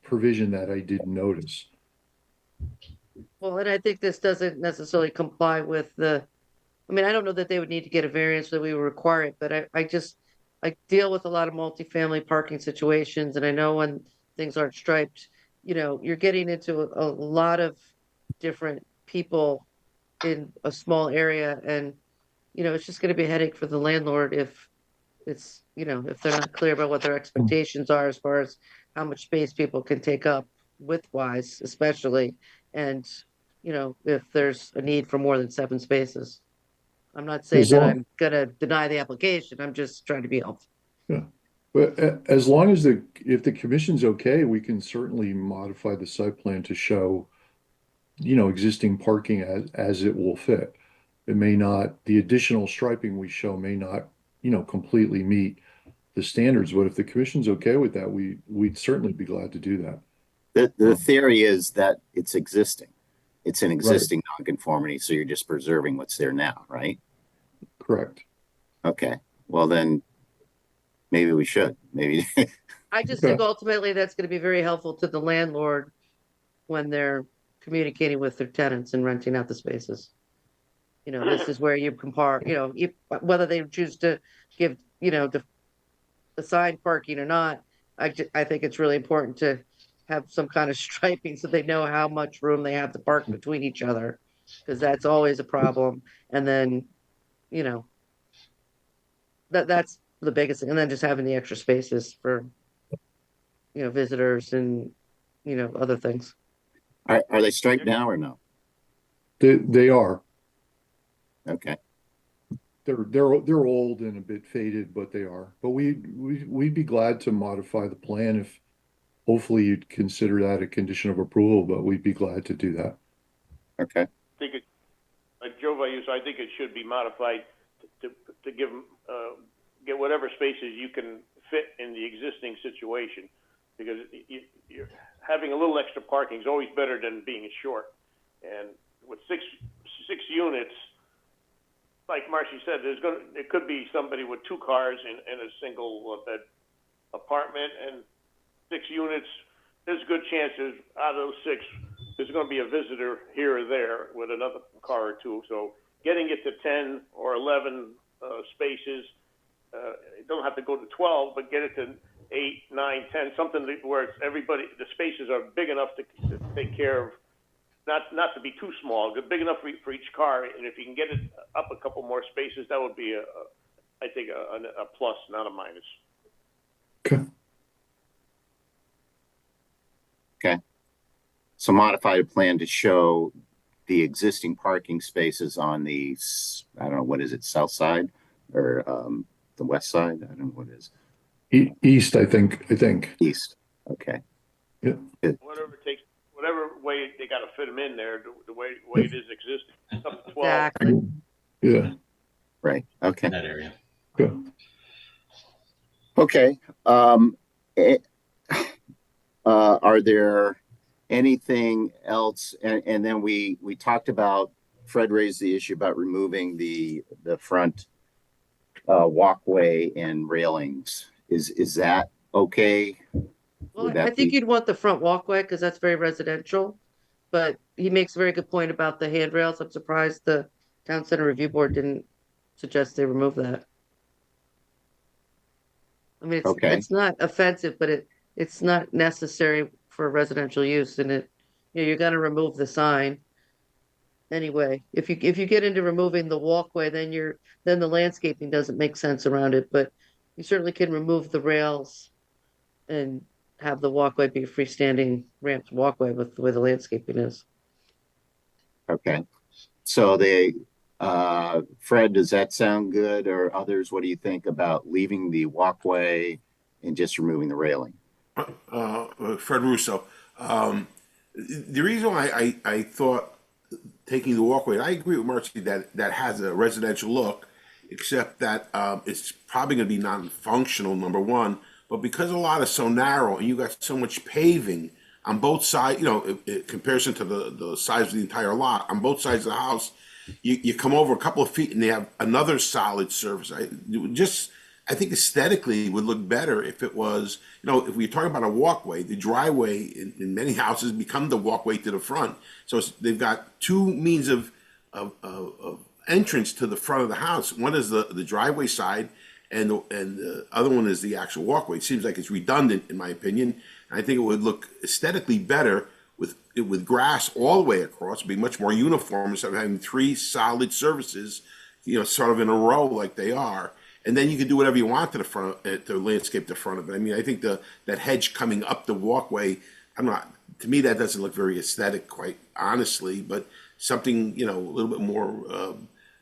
provision that I didn't notice. Well, and I think this doesn't necessarily comply with I don't know that they would need to get a variance that we would require it, but I deal with a lot of multifamily parking situations, and I know when things aren't striped, you're getting into a lot of different people in a small area, and it's just going to be a headache for the landlord if if they're not clear about what their expectations are as far as how much space people can take up width-wise, especially, and if there's a need for more than 7 spaces. I'm not saying As that long- I'm gonna deny the application. I'm just trying to be helpful. Yeah, but as long as if the commission's okay, we can certainly modify the site plan to show, existing parking as it will fit. It may not, the additional striping we show may not, completely meet the standards, but if the commission's okay with that, we'd certainly be glad to do that. The theory is that it's existing. It's an Right, existing nonconformity, so you're just preserving what's there now, right? correct. Okay. Well, then maybe we should. Maybe. I just Okay. think ultimately that's gonna be very helpful to the landlord when they're communicating with their tenants and renting out the spaces. This is where you compare, whether they choose to give, the assigned parking or not. I think it's really important to have some kind of striping so they know how much room they have to park between each other, because that's always a problem. And then, you know, that's the biggest thing. And then just having the extra spaces for, visitors and, other things. Are they striped now or no? They are. Okay. They're old and a bit faded, but they are. But we'd be glad to modify the plan if hopefully you'd consider that a condition of approval, but we'd be glad to do that. Okay. I think it, like Joe Vayus, I think it should be modified to give them, get whatever spaces you can fit in the existing situation, because you're having a little extra parking is always better than being short. And with six units, like Marcy said, it could be somebody with 2 cars in a single bed apartment, and 6 units. There's a good chance out of those 6, there's going to be a visitor here or there with another car or 2. So getting it to 10 or 11 spaces, you don't have to go to 12, but get it to 8, 9, 10, something where it's the spaces are big enough to take care of. Not to be too small, but big enough for each car. And if you can get it up a couple more spaces, that would be I think a plus, not a minus. Okay. Okay. So modified plan to show the existing parking spaces on the, I don't know, what is it, south side or the west side? I don't know what it is. East, I think. East. Okay. Yeah. Whatever it takes, whatever way they got to fit them in there, the way it is existing. It's up to 12. Exactly. Yeah. Right. Okay. in that area. Okay. Okay. Are there anything else? And then we talked about, Fred raised the issue about removing the front walkway and railings. Is that okay? Well, Would I that think be you'd want the front walkway because that's very residential. But he makes a very good point about the handrails. I'm surprised the Town Center Review Board didn't suggest they remove that. I mean, okay? it's not offensive, but it's not necessary for residential use, and you're gonna remove the sign anyway. If you get into removing the walkway, then the landscaping doesn't make sense around it, but you certainly can remove the rails and have the walkway be a freestanding ramped walkway with the way the landscaping is. Okay. So Fred, does that sound good, or others? What do you think about leaving the walkway and just removing the railing? Fred Russo. The reason why I thought taking the walkway, and I agree with Marcy that has a residential look, except that it's probably going to be non-functional, number one. But because a lot is so narrow and you got so much paving on both sides, in comparison to the size of the entire lot, on both sides of the house, you come over a couple of feet and they have another solid surface. I think aesthetically it would look better if it was, if we're talking about a walkway, the driveway in many houses become the walkway to the front. So they've got two means of entrance to the front of the house. One is the driveway side, and the other one is the actual walkway. It seems like it's redundant, in my opinion. And I think it would look aesthetically better with grass all the way across. It'd be much more uniform instead of having three solid surfaces, sort of in a row like they are. And then you can do whatever you want to the front, to landscape the front of it. I mean, I think that hedge coming up the walkway, to me, that doesn't look very aesthetic, quite honestly, but something, a little bit more,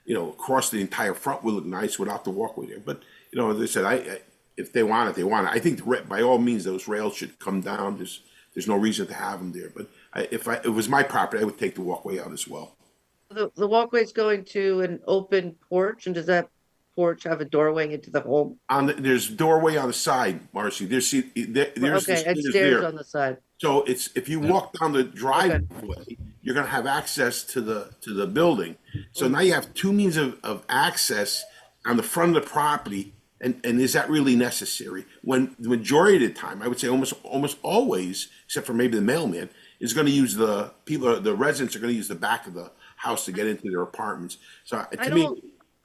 across the entire front would look nice without the walkway there. But, as I said, if they want it, they want it. I think by all means, those rails should come down. There's no reason to have them there. But if it was my property, I would take the walkway out as well. The walkway's going to an open porch, and does that porch have a doorway into the home? There's a doorway on the side, Marcy. There's Okay, the and stairs stairs there. on the side. So if you walk down the driveway, you're going to have access to the building. So now you have two means of access on the front of the property. And is that really necessary? When the majority of the time, I would say almost always, except for maybe the mailman, is going to use the residents are going to use the back of the house to get into their apartments. So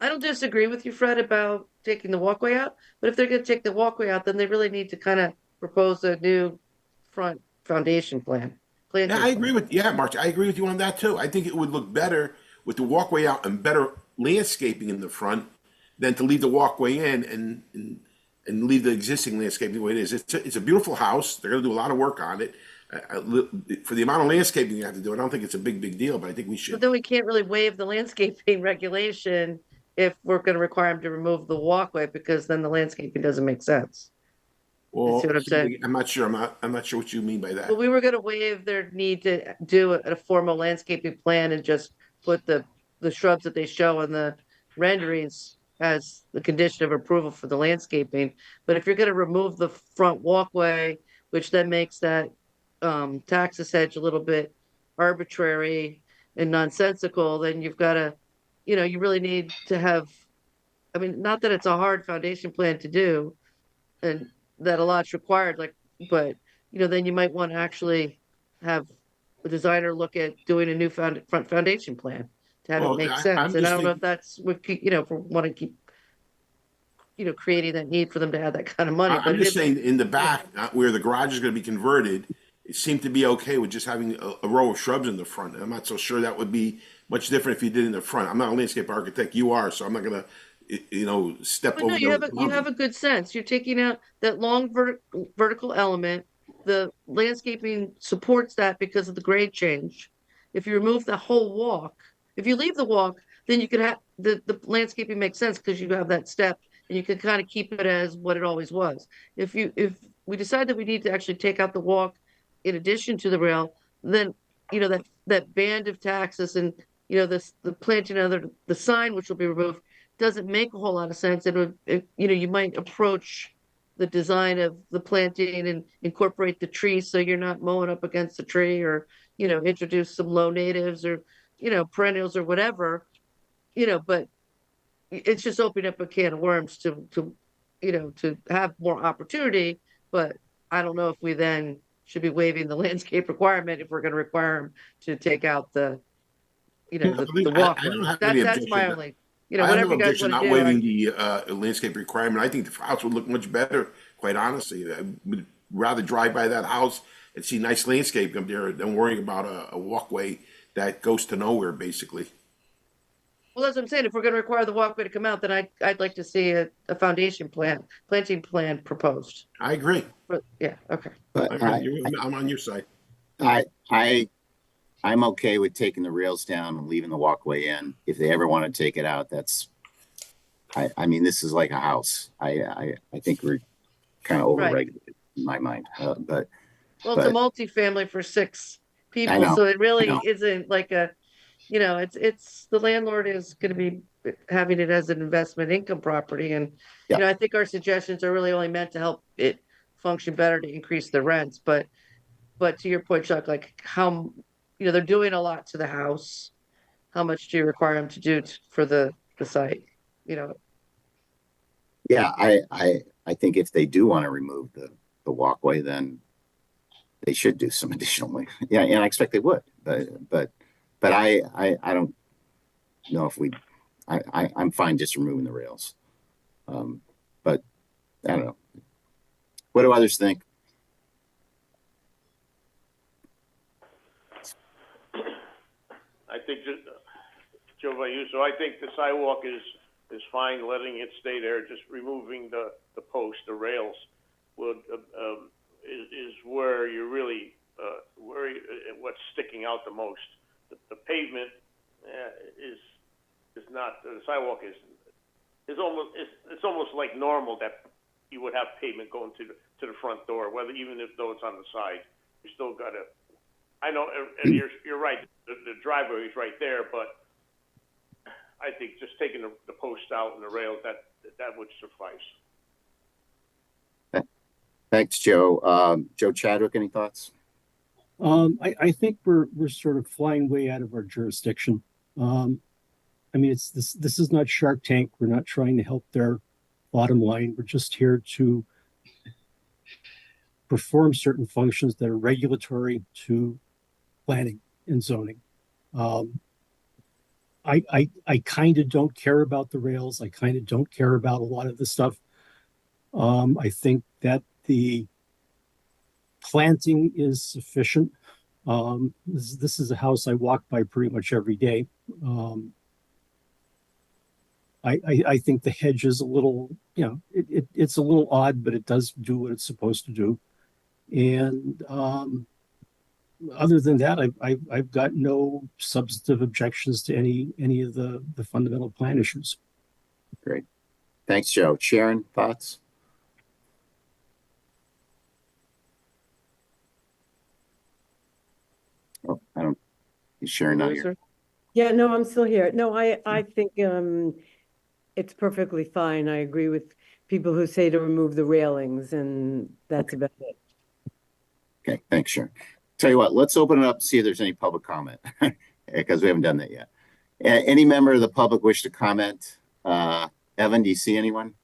I don't disagree with you, Fred, about taking the walkway out, but if they're going to take the walkway out, then they really need to kind of propose a new front foundation plan. March, I agree with you on that too. I think it would look better with the walkway out and better landscaping in the front than to leave the walkway in and leave the existing landscaping the way it is. It's a beautiful house. They're going to do a lot of work on it. For the amount of landscaping you have to do, I don't think it's a big deal, but I think we should. But then we can't really waive the landscaping regulation if we're going to require them to remove the walkway, because then the landscaping doesn't make sense. Well, see what I'm saying? I'm not sure. I'm not sure what you mean by that. Well, we were going to waive their need to do a formal landscaping plan and just put the shrubs that they show in the renderings as the condition of approval for the landscaping. But if you're going to remove the front walkway, which then makes that taxus hedge a little bit arbitrary and nonsensical, then you've got to, you really need to have, I mean, not that it's a hard foundation plan to do and that a lot's required, but then you might want to actually have a designer look at doing a new front foundation plan to have it make sense. And I don't know if that's what, if we want to keep creating that need for them to have that kind of money. I'm just saying, in the back, where the garage is going to be converted, it seemed to be okay with just having a row of shrubs in the front. I'm not so sure that would be much different if you did in the front. I'm not a landscape architect. You are, so I'm not going to step over. No, you have a good sense. You're taking out that long vertical element. The landscaping supports that because of the grade change. If you remove the whole walk, if you leave the walk, then you could have the landscaping makes sense because you have that step and you can kind of keep it as what it always was. If we decide that we need to actually take out the walk in addition to the rail, then that band of taxus and the planting of the sign, which will be removed, doesn't make a whole lot of sense. You might approach the design of the planting and incorporate the trees so you're not mowing up against the tree, or, introduce some low natives or, perennials or whatever, but it's just opening up a can of worms to have more opportunity. But I don't know if we then should be waiving the landscape requirement if we're going to require them to take out the I walkway. don't have any That's my objection. only, I have whatever no you guys objection want to not do. waiving the landscape requirement. I think the house would look much better, quite honestly. I would rather drive by that house and see nice landscape up there than worrying about a walkway that goes to nowhere, basically. Well, that's what I'm saying. If we're going to require the walkway to come out, then I'd like to see a foundation plan, planting plan proposed. I agree. But yeah, okay. But I'm on your side. I'm okay with taking the rails down and leaving the walkway in. If they ever want to take it out, I mean, this is like a house. I think we're kind of overregulated in my mind. But Well, it's a multifamily for 6 people, know, so it really isn't like it's the landlord is going to be having it as an investment income property. And, Yeah. I think our suggestions are really only meant to help it function better to increase the rents. But to your point, Chuck, like how, they're doing a lot to the house. How much do you require them to do for the site? Yeah, I think if they do want to remove the walkway, then they should do some additional. Yeah, and I expect they would. But I don't know if I'm fine just removing the rails. But I don't know. What do others think? I think Joe Vayuso, I think the sidewalk is fine, letting it stay there. Just removing the post, the rails, is where you're really what's sticking out the most. The pavement is not. The sidewalk is almost like normal that you would have pavement going to the front door, even though it's on the side. You still got to. I know, and you're right. The driveway is right there, but I think just taking the post out and the rails, that would suffice. Thanks, Joe. Joe Chadwick, any thoughts? I think we're sort of flying way out of our jurisdiction. I mean, this is not Shark Tank. We're not trying to help their bottom line. We're just here to perform certain functions that are regulatory to planning and zoning. I kind of don't care about the rails. I kind of don't care about a lot of the stuff. I think that the planting is sufficient. This is a house I walk by pretty much every day. I think the hedge is a little, it's a little odd, but it does do what it's supposed to do. And other than that, I've got no substantive objections to any of the fundamental plan issues. Great. Thanks, Joe. Sharon, thoughts? Oh, I don't. Is Sharon not here? Yeah, no, I'm still here. No, I think it's perfectly fine. I agree with people who say to remove the railings, and that's about it. Okay, thanks, Sharon. Tell you what, let's open it up, see if there's any public comment, because we haven't done that yet. Any member of the public wish to comment? Evan, do you see anyone?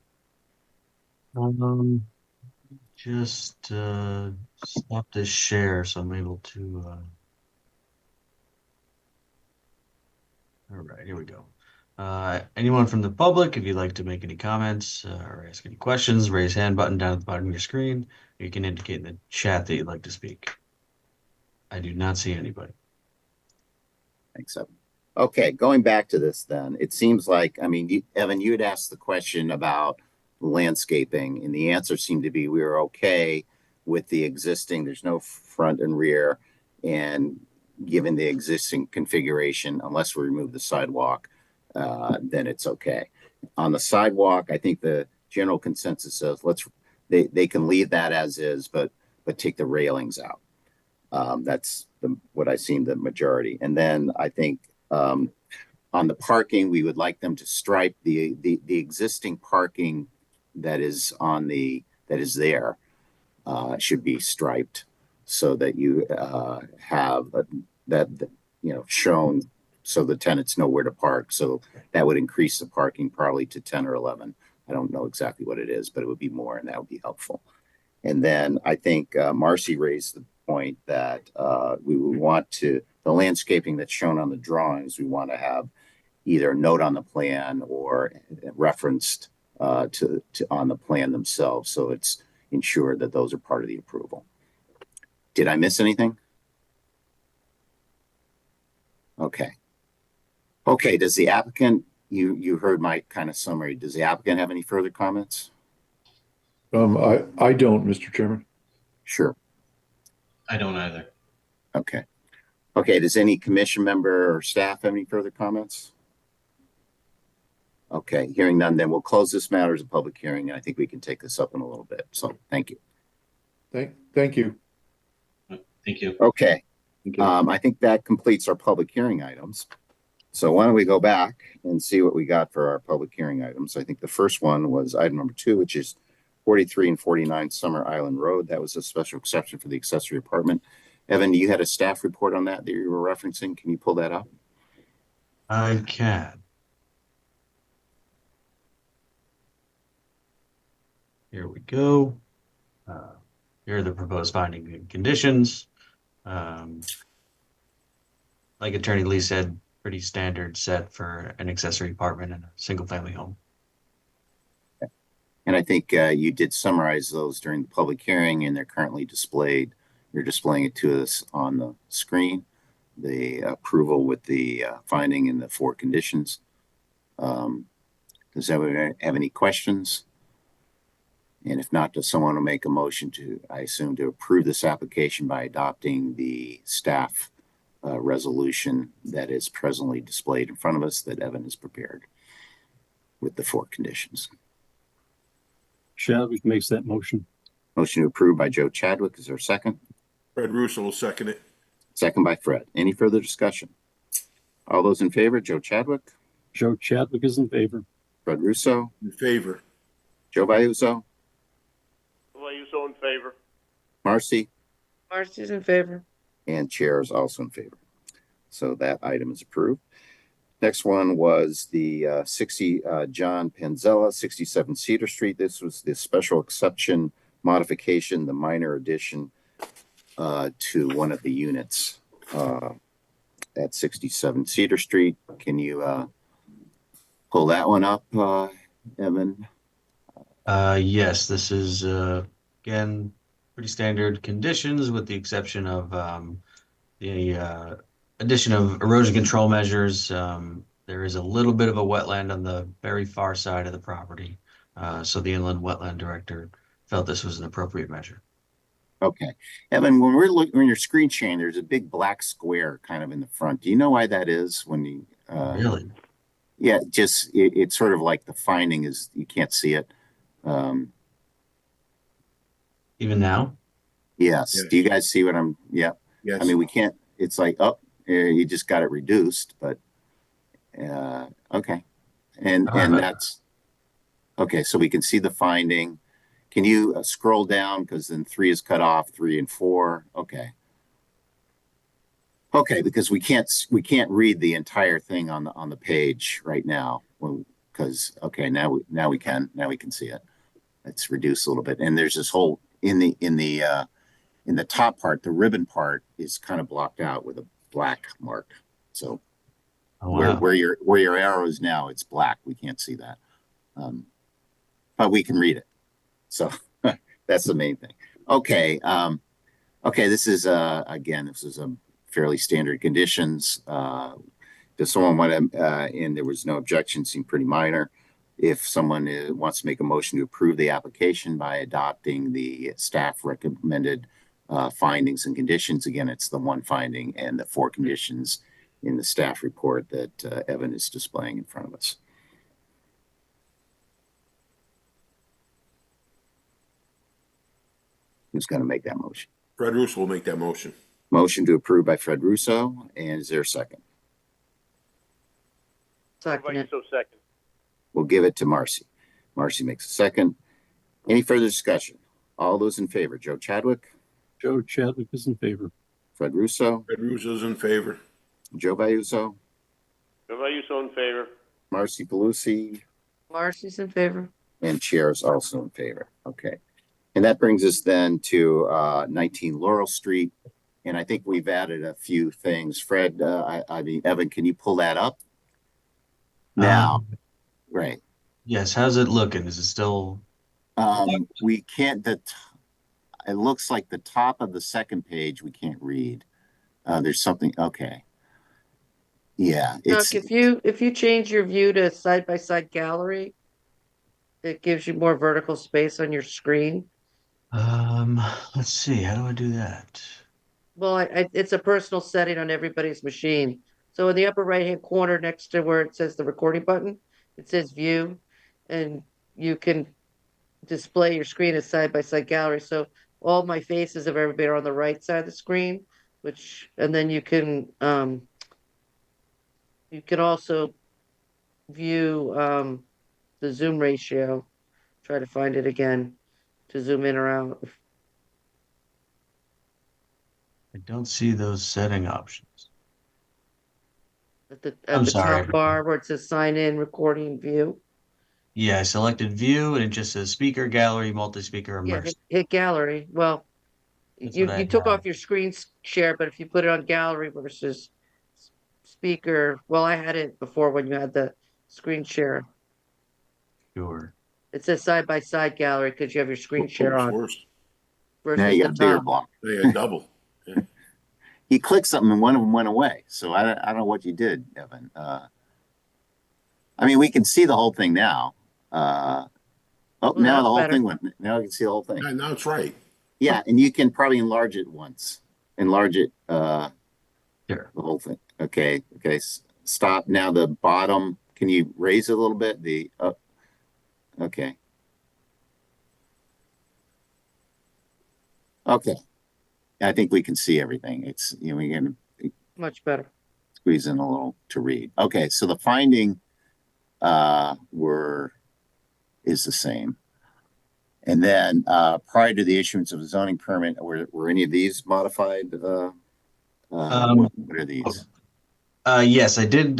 Just stop this share so I'm able to. All right, here we go. Anyone from the public, if you'd like to make any comments or ask any questions, raise hand button down at the bottom of your screen. You can indicate in the chat that you'd like to speak. I do not see anybody. Thanks, Evan. Okay, going back to this then, it seems like, I mean, Evan, you had asked the question about landscaping, and the answer seemed to be we were okay with the existing, there's no front and rear, and given the existing configuration, unless we remove the sidewalk, then it's okay. On the sidewalk, I think the general consensus says they can leave that as is, but take the railings out. That's what I seen the majority. And then I think on the parking, we would like them to stripe the existing parking that is on the that is there should be striped so that you have that shown so the tenants know where to park. So that would increase the parking probably to 10 or 11. I don't know exactly what it is, but it would be more, and that would be helpful. And then I think Marcy raised the point that we would want the landscaping that's shown on the drawings, we want to have either a note on the plan or referenced on the plan themselves. So it's ensured that those are part of the approval. Did I miss anything? Okay. Okay, does the applicant, you heard my kind of summary, does the applicant have any further comments? I don't, Mr. Chairman. Sure. I don't either. Okay. Okay, does any commission member or staff have any further comments? Okay, hearing none, then we'll close this matter as a public hearing, and I think we can take this up in a little bit. So thank you. Thank you. Thank you. Okay. Thank you. I think that completes our public hearing items. So why don't we go back and see what we got for our public hearing items? I think the first one was item number 2, which is 43 and 49 Summer Island Road. That was a special exception for the accessory apartment. Evan, you had a staff report on that you were referencing. Can you pull that up? I can. Here we go. Here are the proposed findings and conditions. Like Attorney Lee said, pretty standard set for an accessory apartment in a single family home. And I think you did summarize those during the public hearing, and they're currently displayed. You're displaying it to us on the screen, the approval with the finding and the 4 conditions. Does anyone have any questions? And if not, does someone want to make a motion to, I assume, to approve this application by adopting the staff resolution that is presently displayed in front of us that Evan has prepared with the 4 conditions? Chadwick makes that motion. Motion approved by Joe Chadwick. Is there a second? Fred Russo will second it. Second by Fred. Any further discussion? All those in favor, Joe Chadwick? Joe Chadwick is in favor. Fred Russo? In favor. Joe Vayuso? Vayuso in favor. Marcy? Marcy's in favor. And Chair is also in favor. So that item is approved. Next one was the 60 John Panzella, 67 Cedar Street. This was the special exception modification, the minor addition to one of the units at 67 Cedar Street. Can you pull that one up, Evan? Yes, this is again pretty standard conditions with the exception of the addition of erosion control measures. There is a little bit of a wetland on the very far side of the property. So the inland wetland director felt this was an appropriate measure. Okay. Evan, when we're looking on your screen sharing, there's a big black square kind of in the front. Do you know why that is when you Really? Yeah, just it's sort of like the finding is you can't see it. Even now? Yes. Yes. Do you guys see what I'm yeah. Yes. I mean we can't it's like you just got it reduced, but okay. And that's okay, so we can see the finding. Can you scroll down because then 3 is cut off, 3 and 4. Okay. Okay, because we can't read the entire thing on the page right now because okay, now we can see it. It's reduced a little bit. And there's this whole in the top part, the ribbon part is kind of blocked out with a black mark. So Oh, wow. where your arrow is now, it's black. We can't see that. But we can read it. So that's the main thing. Okay. Okay. This is again, this is a fairly standard conditions. Does someone want to, and there was no objection, seemed pretty minor. If someone wants to make a motion to approve the application by adopting the staff recommended findings and conditions, again, it's the 1 finding and the 4 conditions in the staff report that Evan is displaying in front of us. Who's going to make that motion? Fred Russo will make that motion. Motion to approve by Fred Russo. And is there a second? Second it. Vayuso second. We'll give it to Marcy. Marcy makes a second. Any further discussion? All those in favor, Joe Chadwick, Joe Chadwick is in favor. Fred Russo, Fred Russo's in favor. Joe Vayuso, Joe Vayuso in favor. Marcy Palusi, Marcy's in favor. and Chair is also in favor. Okay. And that brings us then to 19 Laurel Street. And I think we've added a few things. Fred, I mean, Evan, can you pull that up? Now, right. Yes, how's it looking? Is it still? We can't, it looks like the top of the second page we can't read. There's something, okay. Yeah, Chuck, if you change your view to side-by-side gallery, it gives you more vertical space on your screen. Let's see, how do I do that? Well, it's a personal setting on everybody's machine. So in the upper right-hand corner next to where it says the recording button, it says view, and you can display your screen as side-by-side gallery. So all my faces of everybody are on the right side of the screen, and then you can also view the zoom ratio. Try to find it again to zoom in or out. I don't see those setting options. At the sorry. top bar where it says sign in, recording, view. Yeah, I selected view and it just says speaker, gallery, multi-speaker, Yeah, immersive. hit gallery. Well, That's you what I took have. off your screen share, but if you put it on gallery versus speaker, well, I had it before when you had the screen share. Sure. It says side by side gallery because you have your screen share on. Worse. Versus now you got a bigger top. block. Yeah, double. Yeah. He clicked something and one of them went away. So I don't know what you did, Evan. I mean, we can see the whole thing now. Now the whole better. thing went. Now I can see the whole thing. Yeah, now it's right. Yeah, and you can probably enlarge it once. Enlarge it. Sure. The whole thing. Okay. Stop. Now the bottom. Can you raise it a little bit? Okay. Okay. I think we can see everything. It's we can Much better. squeeze in a little to read. Okay, so the finding is the same. And then prior to the issuance of a zoning permit, were any of these modified? What are these? Yes, I did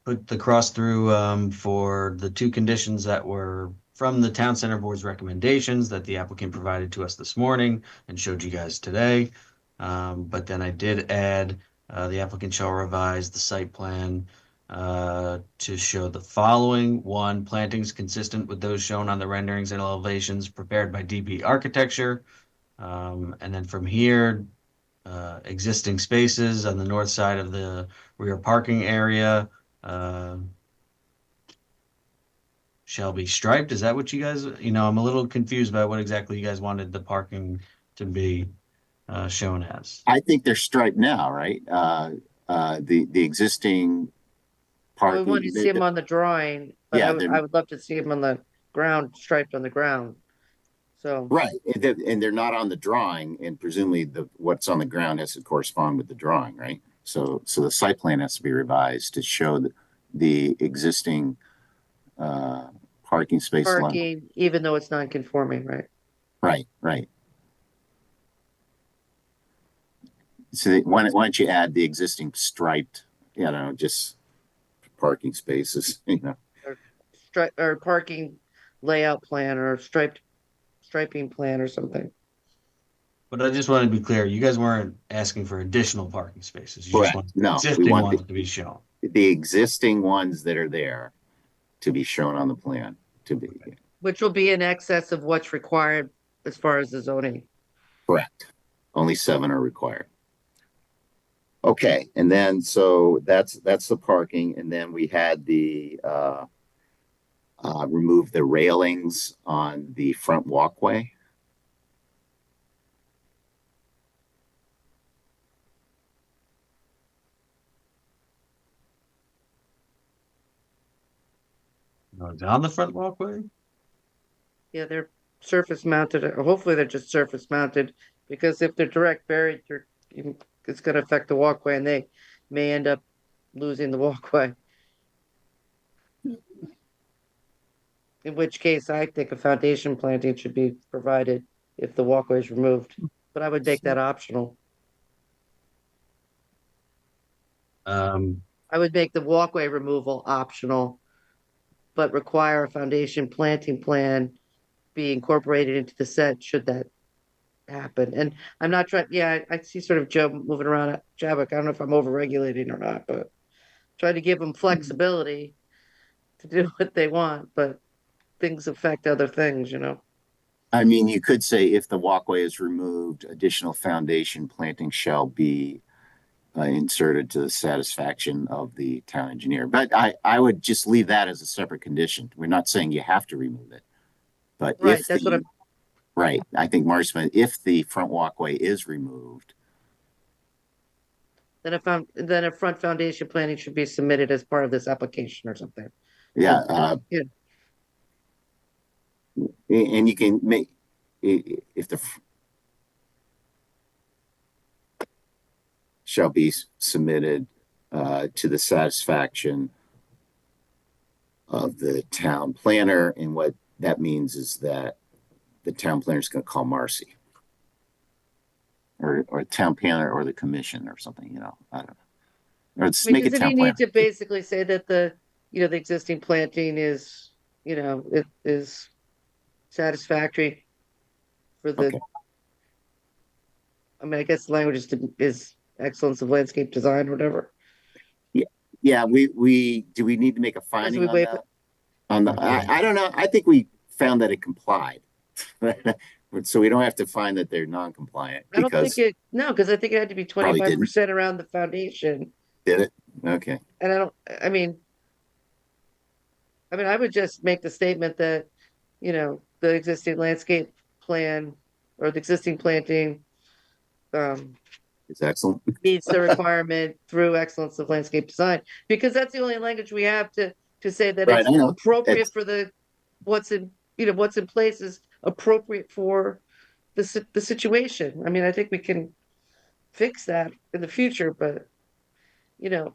put the cross through for the two conditions that were from the Town Center Board's recommendations that the applicant provided to us this morning and showed you guys today. But then I did add the applicant shall revise the site plan to show the following. One, plantings consistent with those shown on the renderings and elevations prepared by DB Architecture. And then from here, existing spaces on the north side of the rear parking area shall be striped. Is that what you guys, I'm a little confused by what exactly you guys wanted the parking to be shown as. I think they're striped now, right? The existing parking. We wanted to see them on the drawing, but Yeah, I would love to see them on the ground, striped on the ground. So right, and they're not on the drawing, and presumably what's on the ground has to correspond with the drawing, right? So the site plan has to be revised to show the existing parking space level. parking, even though it's non-conforming, right? Right. So why don't you add the existing striped, just parking spaces, Or parking layout plan or striping plan or something. But I just want to be clear, you guys weren't asking for additional parking spaces. You Correct. just want No, we existing want ones to be shown. the existing ones that are there to be shown on the plan Which will be in excess of what's required as far as the zoning. correct. Only 7 are required. Okay, and then so that's the parking, and then we had the remove the railings on the front walkway. On the front walkway? Yeah, they're surface mounted. Hopefully they're just surface mounted because if they're direct buried, it's going to affect the walkway and they may end up losing the walkway. in which case I think a foundation planting should be provided if the walkway is removed, but I would make that optional. Um, I would make the walkway removal optional, but require a foundation planting plan be incorporated into the set should that happen. And I'm not trying, yeah, I see sort of Joe moving around Jabik. I don't know if I'm overregulating or not, but try to give them flexibility to do what they want, but things affect other things, you know? I mean, you could say if the walkway is removed, additional foundation planting shall be inserted to the satisfaction of the town engineer. But I would just leave that as a separate condition. We're not saying you have to remove it. But Right, if that's what I'm, right, I think Mark's meant if the front walkway is removed, then a front foundation planning should be submitted as part of this application or something. yeah, Yeah. and you can make if the shall be submitted to the satisfaction of the town planner, and what that means is that the town planner is going to call Marcy or town planner or the commission or something, you know, I don't know. Or I mean, make it doesn't town he planner. need to basically say that the existing planting is, it is satisfactory for the, Okay. I mean, I guess the language is excellence of landscape design or whatever. Yeah, we do we need to make a finding we on waive that? it? I don't know. I think we found that it complied. So we don't have to find that they're non-compliant I don't think because no, because I think it had to be probably didn't. 25% around the foundation. Did it? Okay. And I would just make the statement that, the existing landscape plan or the existing planting It's excellent. meets the requirement through excellence of landscape design, because that's the only language we have to say that Right, it's I know. appropriate for what's in place is appropriate for the situation. I mean, I think we can fix that in the future, but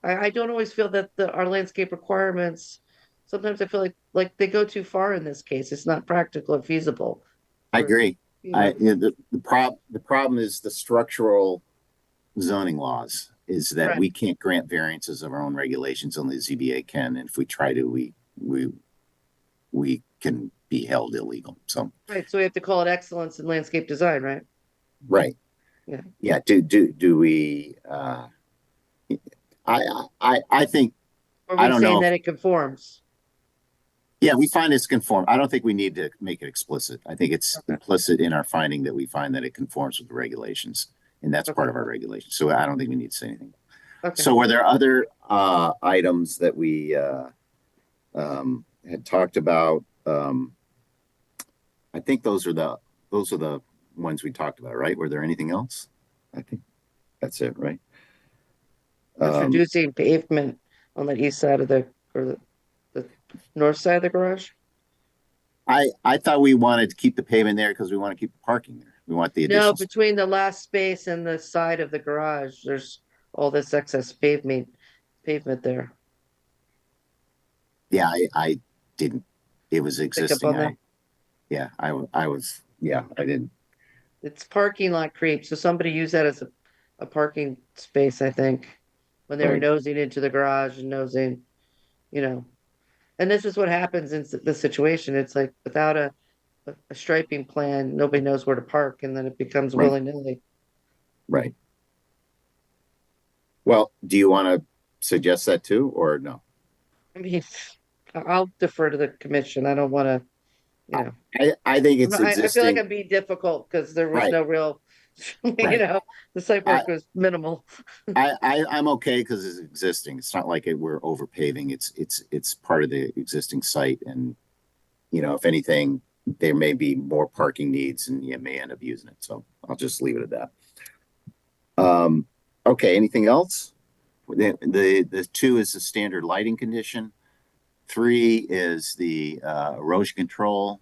I don't always feel that our landscape requirements, sometimes I feel like they go too far in this case. It's not practical or feasible. I agree. you know. The problem is the structural zoning laws is that Right. we can't grant variances of our own regulations, only the ZBA can, and if we try to, we can be held illegal. So Right, so we have to call it excellence in landscape design, right? right. Yeah. Yeah. Do we I think Or I we don't saying know. that it conforms. Yeah, we find it's conform. I don't think we need to make it explicit. I think it's implicit in our finding that we find that it conforms with the regulations, and that's part of our regulations. So I don't think we need to say anything. Okay. So were there other items that we had talked about? I think those are the ones we talked about, right? Were there anything else? I think that's it, right? Introducing pavement on the east side of the north side of the garage. I thought we wanted to keep the pavement there because we want to keep the parking there. We want the No, additional. between the last space and the side of the garage, there's all this excess pavement there. Yeah, I didn't. It was existing. on that? I was. Yeah, I didn't. It's parking lot creep, so somebody used that as a parking space, I think, when they were Right. nosing into the garage and nosing, and this is what happens in the situation. It's like without a striping plan, nobody knows where to park, and then it becomes Right. willy-nilly. Right. Well, do you want to suggest that too, or no? I mean, I'll defer to the commission. I don't want to, I think it's I feel existing. like I'm being difficult because there was Right. no real, Right. the site work was minimal. I'm okay because it's existing. It's not like we're over paving. It's part of the existing site, and if anything, there may be more parking needs, and you may end up using it. So I'll just leave it at that. Okay. Anything else? The 2 is the standard lighting condition. 3 is the erosion control.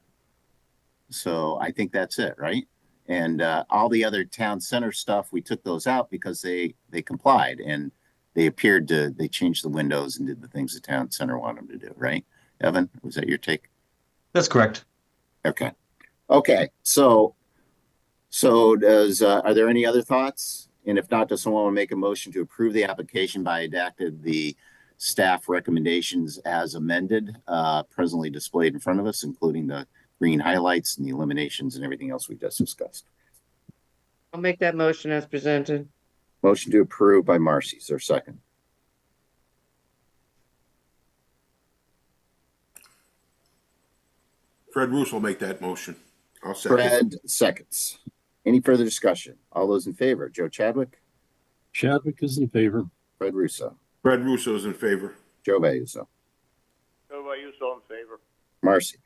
So I think that's it, right? And all the other town center stuff, we took those out because they complied, and they changed the windows and did the things the town center wanted them to do, right? Evan, was that your take? That's correct. Okay. Okay. So does, are there any other thoughts? And if not, does someone want to make a motion to approve the application by adapted the staff recommendations as amended, presently displayed in front of us, including the green highlights and the eliminations and everything else we just discussed? I'll make that motion as presented. Motion to approve by Marcy. Is there a second? Fred Russo will make that motion. I'll second. Fred seconds. Any further discussion? All those in favor? Joe Chadwick? Chadwick is in favor. Fred Russo? Fred Russo is in favor. Joe Vayuso? Joe Vayuso in favor. Marcy?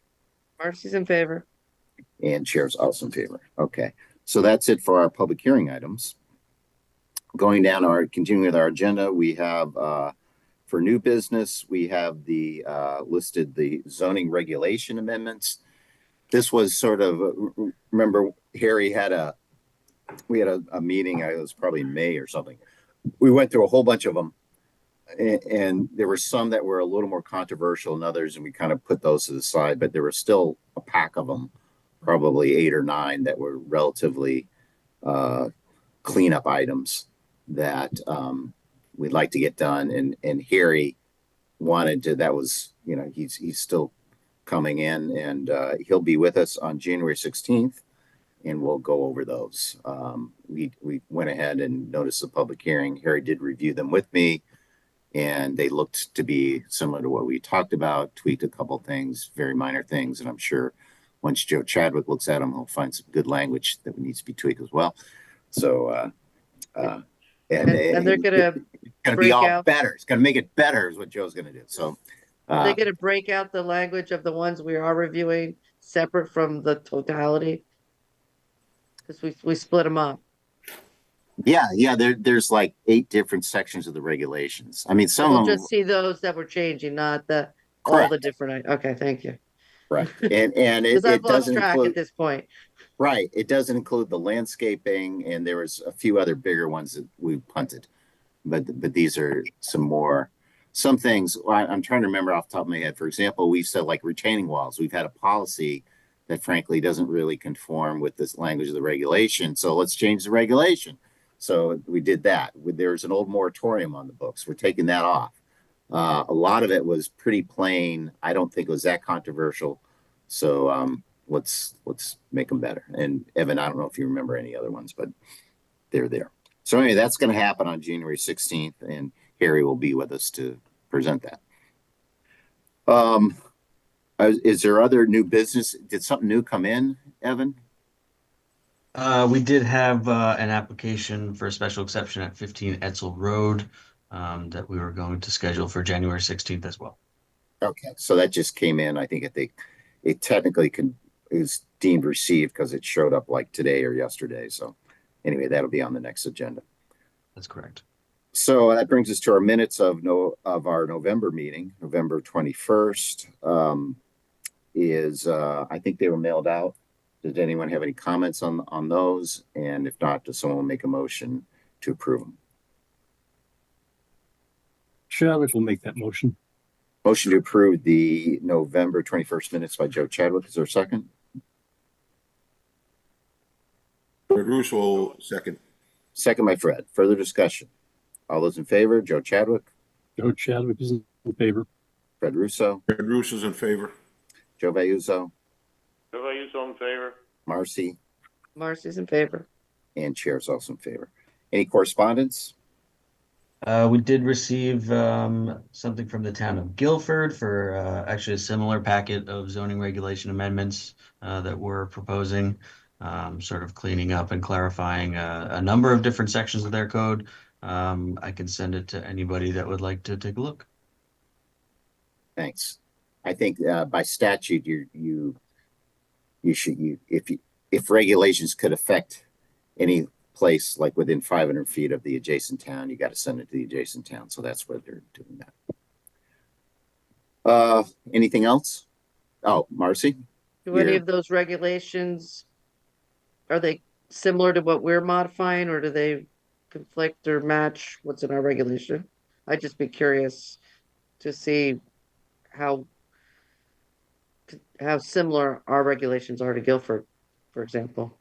Marcy's in favor. And chair's also in favor. Okay. So that's it for our public hearing items. Going down continuing with our agenda, we have, for new business, we have the, listed the zoning regulation amendments. This was sort of, remember Harry we had a meeting, it was probably May or something. We went through a whole bunch of them, and there were some that were a little more controversial than others, and we kind of put those to the side, but there was still a pack of them, probably 8 or 9 that were relatively cleanup items that we'd like to get done. And Harry wanted to, that was, you know, he's still coming in, and he'll be with us on January 16th, and we'll go over those. We went ahead and noticed the public hearing. Harry did review them with me, and they looked to be similar to what we talked about, tweaked a couple things, very minor things, and I'm sure once Joe Chadwick looks at them, he'll find some good language that needs to be tweaked as well. So, and they're gonna be all better. It's gonna make it better, is what Joe's gonna do. So, they're gonna break out the language of the ones we are reviewing separate from the totality, because we split them up. Yeah. There's like 8 different sections of the regulations. I mean, some We'll of them just see those that were changing, not all Correct. the different. Okay, thank you. right, and Because I've it lost doesn't track include. at this point. Right. It doesn't include the landscaping, and there was a few other bigger ones that we punted. But these are some things I'm trying to remember off the top of my head. For example, we've said like retaining walls. We've had a policy that frankly doesn't really conform with this language of the regulation. So let's change the regulation. So we did that. There's an old moratorium on the books. We're taking that off. A lot of it was pretty plain. I don't think it was that controversial. So, let's make them better. And Evan, I don't know if you remember any other ones, but they're there. So anyway, that's going to happen on January 16th, and Harry will be with us to present that. Is there other new business? Did something new come in, Evan? We did have an application for a special exception at 15 Etzel Road that we were going to schedule for January 16th as well. Okay, so that just came in. I think it technically is deemed received because it showed up like today or yesterday. So anyway, that'll be on the next agenda. That's correct. So that brings us to our minutes of our November meeting, November 21st. I think they were mailed out. Did anyone have any comments on those? And if not, does someone make a motion to approve them? Chadwick will make that motion. Motion to approve the November 21st minutes by Joe Chadwick. Is there a second? Fred Russo, second. Second by Fred. Further discussion? All those in favor? Joe Chadwick? Joe Chadwick is in favor. Fred Russo? Fred Russo's in favor. Joe Vayuso? Joe Vayuso in favor. Marcy? Marcy's in favor. And chair's also in favor. Any correspondence? We did receive something from the town of Guilford for actually a similar packet of zoning regulation amendments that we're proposing, sort of cleaning up and clarifying a number of different sections of their code. I can send it to anybody that would like to take a look. Thanks. I think by statute, if regulations could affect any place like within 500 feet of the adjacent town, you got to send it to the adjacent town. So that's where they're doing that. Anything else? Oh, Marcy? Do any of those regulations, are they similar to what we're modifying, or do they conflict or match what's in our regulation? I'd just be curious to see how how similar our regulations are to Guilford, for example.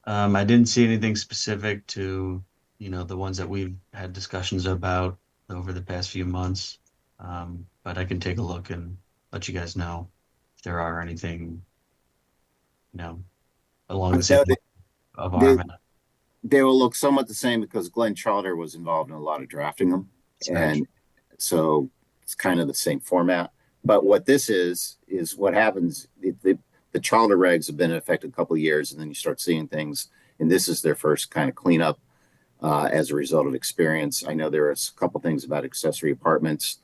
I didn't see anything specific to, the ones that we've had discussions about over the past few months. But I can take a look and let you guys know if there are anything, along the same No, line of they, our they will look somewhat the same because Glenn Charter was involved in a lot of drafting them. And so it's kind of the same format. But what this is what happens. The Charter regs have been in effect a couple of years, and then you start seeing things. And this is their first kind of cleanup as a result of experience. I know there are a couple things about accessory apartments.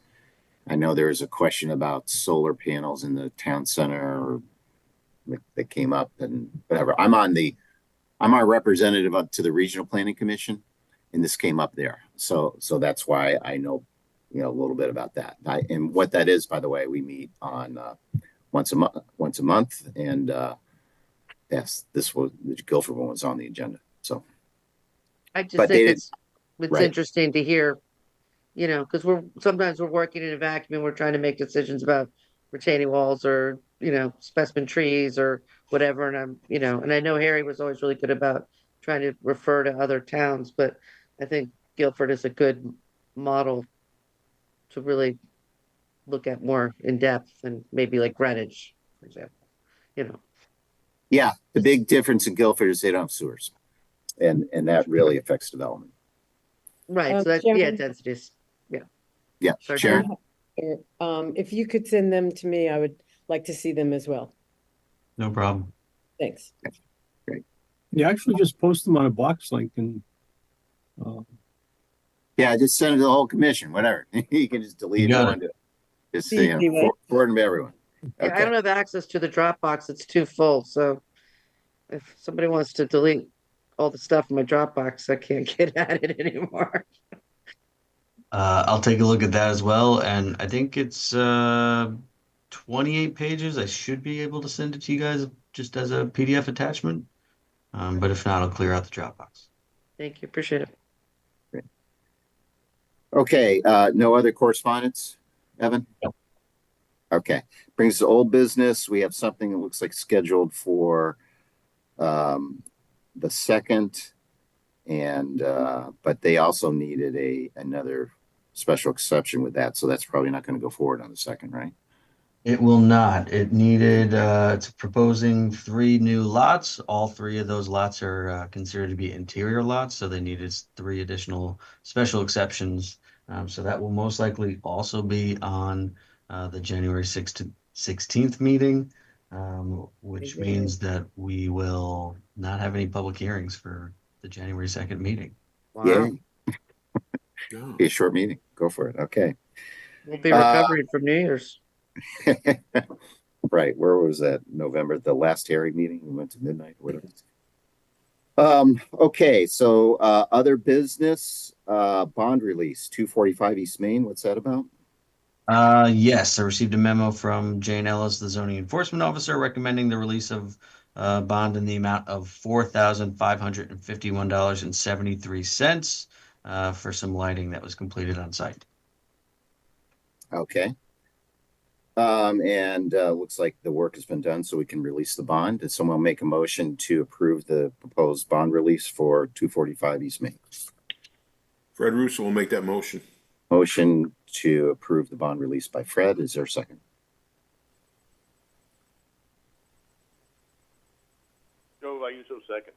I know there was a question about solar panels in the town center or that came up and whatever. I'm our representative up to the Regional Planning Commission, and this came up there. So that's why I know, a little bit about that. And what that is, by the way, we meet on once a month, and yes, the Guilford one was on the agenda. So I just But think they it's right. interesting to hear, because sometimes we're working in a vacuum and we're trying to make decisions about retaining walls or, specimen trees or whatever. And and I know Harry was always really good about trying to refer to other towns, but I think Guilford is a good model to really look at more in depth and maybe like Greenwich, for example. Yeah, the big difference in Guilford is they don't have sewers, and that really affects development. Right. So Sharon? densities. Yeah. Yeah, Sorry, Sharon. If you could send them to me, I would like to see them as well. No problem. Thanks. Great. Yeah, actually just post them on a box link and Yeah, just send it to the whole commission, whatever. You can just delete You it got one. Just Easy way. forward them to everyone. Yeah, I don't have access to the Dropbox. It's too full. So if somebody wants to delete all the stuff in my Dropbox, I can't get at it anymore. I'll take a look at that as well. And I think it's 28 pages. I should be able to send it to you guys just as a PDF attachment. But if not, I'll clear out the Dropbox. Thank you. Appreciate it. Okay, no other correspondence, Evan? No. Okay, brings us to old business. We have something that looks like scheduled for the second, and but they also needed another special exception with that, so that's probably not going to go forward on the second, right? It will not. It needed, it's proposing 3 new lots. All 3 of those lots are considered to be interior lots, so they needed 3 additional special exceptions. So that will most likely also be on the January 16th meeting, which means that we will not have any public hearings for the January 2nd meeting. Wow. Yeah. Be a short meeting. Go for it. Okay. We'll be recovering from New Year's. Right. Where was that? November, the last hearing meeting? We went to midnight, whatever. Okay. So, other business, bond release, 245 East Main. What's that about? Yes, I received a memo from Jane Ellis, the zoning enforcement officer, recommending the release of bond in the amount of $4,551.73 for some lighting that was completed on site. Okay. And looks like the work has been done, so we can release the bond. Did someone make a motion to approve the proposed bond release for 245 East Main? Fred Russo will make that motion. Motion to approve the bond release by Fred. Is there a second? Joe Vayuso seconds.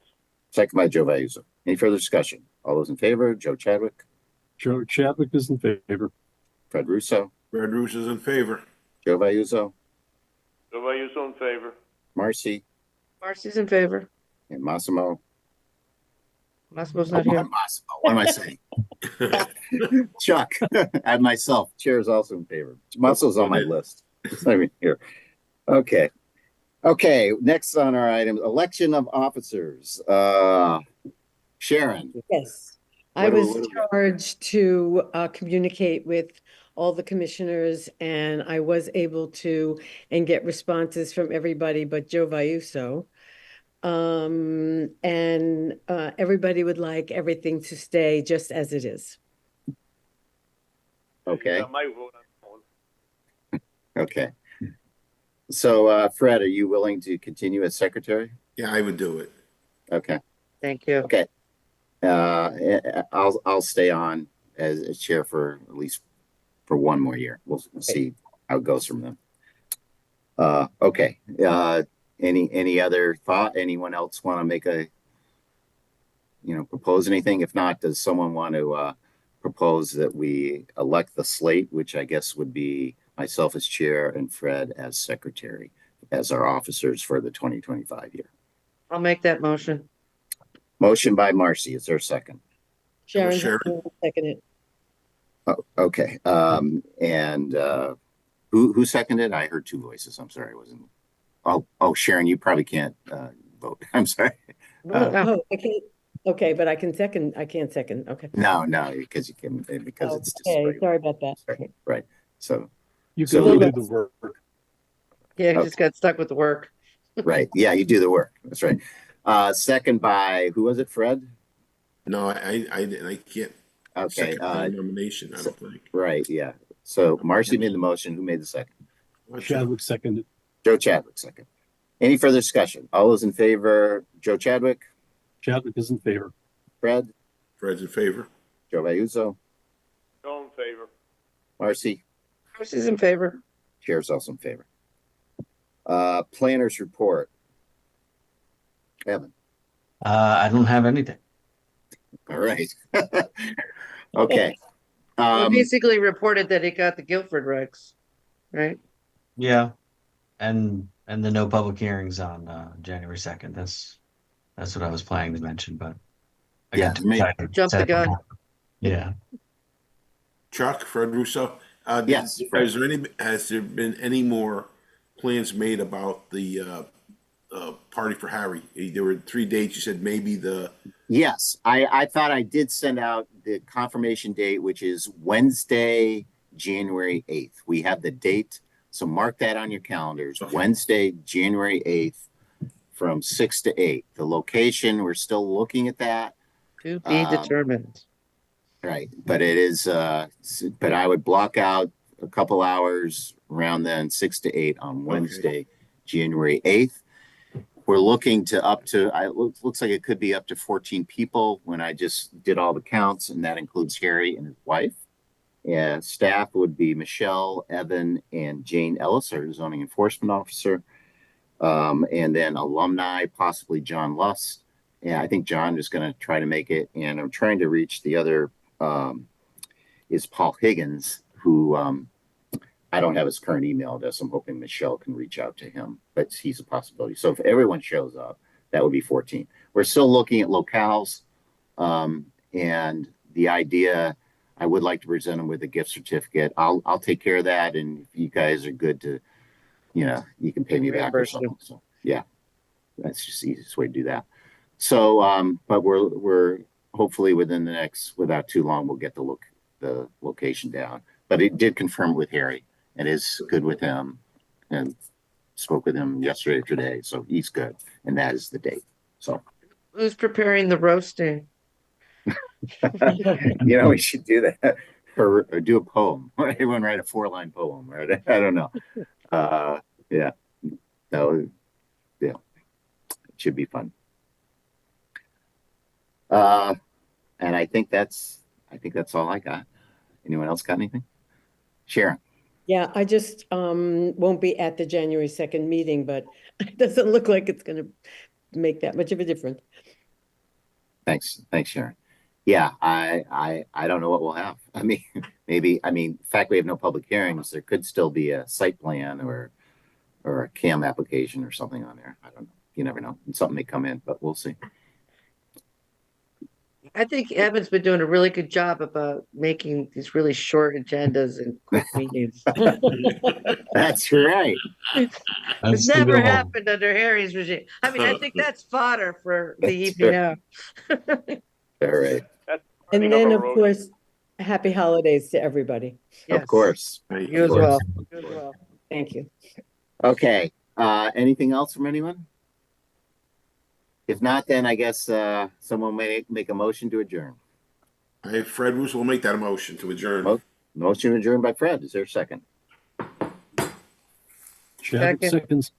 Second by Joe Vayuso. Any further discussion? All those in favor? Joe Chadwick? Joe Chadwick is in favor. Fred Russo? Fred Russo's in favor. Joe Vayuso? Joe Vayuso in favor. Marcy? Marcy's in favor. And Massimo? Massimo's not here. Massimo. What am I saying? Chuck and myself. Chair is also in favor. Massimo's on my list. It's not even here. Okay. Okay. Next on our item, election of officers. Sharon. Yes. I was charged to communicate with all the commissioners, and I was able to and get responses from everybody but Joe Vayuso. And everybody would like everything to stay just as it is. Okay. My vote on that one. Okay. So, Fred, are you willing to continue as secretary? Yeah, I would do it. Okay. Thank you. Okay. I'll stay on as chair for at least for one more year. We'll see how it goes from then. Okay. Any other thought? Anyone else want to make propose anything? If not, does someone want to propose that we elect the slate, which I guess would be myself as chair and Fred as secretary, as our officers for the 2025 year? I'll make that motion. Motion by Marcy. Is there a second? Sharon, Sharon. second it. Oh, okay. And who seconded? I heard two voices. I'm sorry. I wasn't. Oh, Sharon, you probably can't vote. I'm sorry. Oh, I can't. Okay, but I can second. I can't second. Okay. No, because you can because it's just Okay, right. sorry about that. Right. So You So can we- do the work. Yeah, he Okay. just got stuck with the work. right. Yeah, you do the work. That's right. Second by who was it? Fred? No, I can't Okay. second my nomination, I don't think. Right. Yeah. So Marcy made the motion. Who made the second? Chadwick seconded. Joe Chadwick second. Any further discussion? All those in favor? Joe Chadwick, Chadwick is in favor. Fred, Fred's in favor. Joe Vayuso, All in favor. Marcy. Marcy's in favor. Chair's also in favor. Planners report. Evan. I don't have anything. All right. Okay. He basically reported that he got the Guilford regs, right? Yeah, and the no public hearings on January 2nd. That's what I was planning to mention, but I Yeah, got too me- excited. Jumped the gun. Yeah. Chuck, Fred Russo. Yes, Fred. Has there been any more plans made about the party for Harry? There were 3 dates. You said maybe the. Yes, I thought I did send out the confirmation date, which is Wednesday, January 8th. We have the date, so mark that on your calendars. Okay. Wednesday, January 8th from 6 to 8. The location, we're still looking at that. To be determined. Right, but it is, but I would block out a couple hours around then, 6 to 8 on Wednesday, January 8th. We're looking to looks like it could be up to 14 people when I just did all the counts, and that includes Harry and his wife. And staff would be Michelle, Evan, and Jane Ellis, our zoning enforcement officer. And then alumni, possibly John Lust. Yeah, I think John is going to try to make it. And I'm trying to reach the other, is Paul Higgins, who I don't have his current email address. I'm hoping Michelle can reach out to him, but he's a possibility. So if everyone shows up, that would be 14. We're still looking at locales. And the idea, I would like to present them with a gift certificate. I'll take care of that. And if you guys are good to, you can pay me back or something. So yeah, that's just the easiest way to do that. So, but we're hopefully without too long, we'll get the location down. But it did confirm with Harry. It is good with him, and spoke with him yesterday or today, so he's good, and that is the date. So, Who's preparing the roasting? we should do that or do a poem. Everyone write a 4-line poem, right? I don't know. Yeah, it should be fun. And I think that's all I got. Anyone else got anything? Sharon. Yeah, I just won't be at the January 2nd meeting, but it doesn't look like it's going to make that much of a difference. Thanks, Sharon. Yeah, I don't know what we'll have. I mean, maybe. In fact, we have no public hearings. There could still be a site plan or a CAM application or something on there. I don't know. You never know. Something may come in, but we'll see. I think Evan's been doing a really good job about making these really short agendas and quick meetings. That's right. It's never happened under Harry's regime. I mean, I think that's fodder for the evening now. All right. And then, of course, happy holidays to everybody. Yes. Of course. You as well. You as well. Thank you. Okay. Anything else from anyone? If not, then I guess someone may make a motion to adjourn. Fred Russo will make that a motion to adjourn. Motion adjourned by Fred. Is there a second? Chadwick Second. seconds.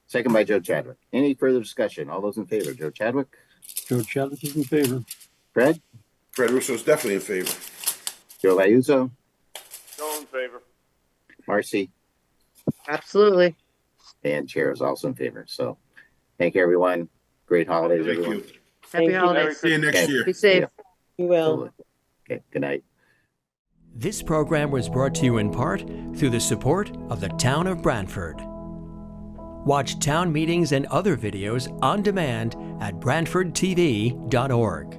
Second by Joe Chadwick. Any further discussion? All those in favor? Joe Chadwick? Joe Chadwick is in favor. Fred? Fred Russo's definitely in favor. Joe Liuzzo? Joe in favor. Marcy? Absolutely. And Chair is also in favor. So thank you, everyone. Great holidays, Thank everyone. you. Happy Thank you. holidays. See you next Okay. year. Be safe. You will. Totally. Okay, good night. This program was brought to you in part through the support of the Town of Branford. Watch town meetings and other videos on demand at BranfordTV.org.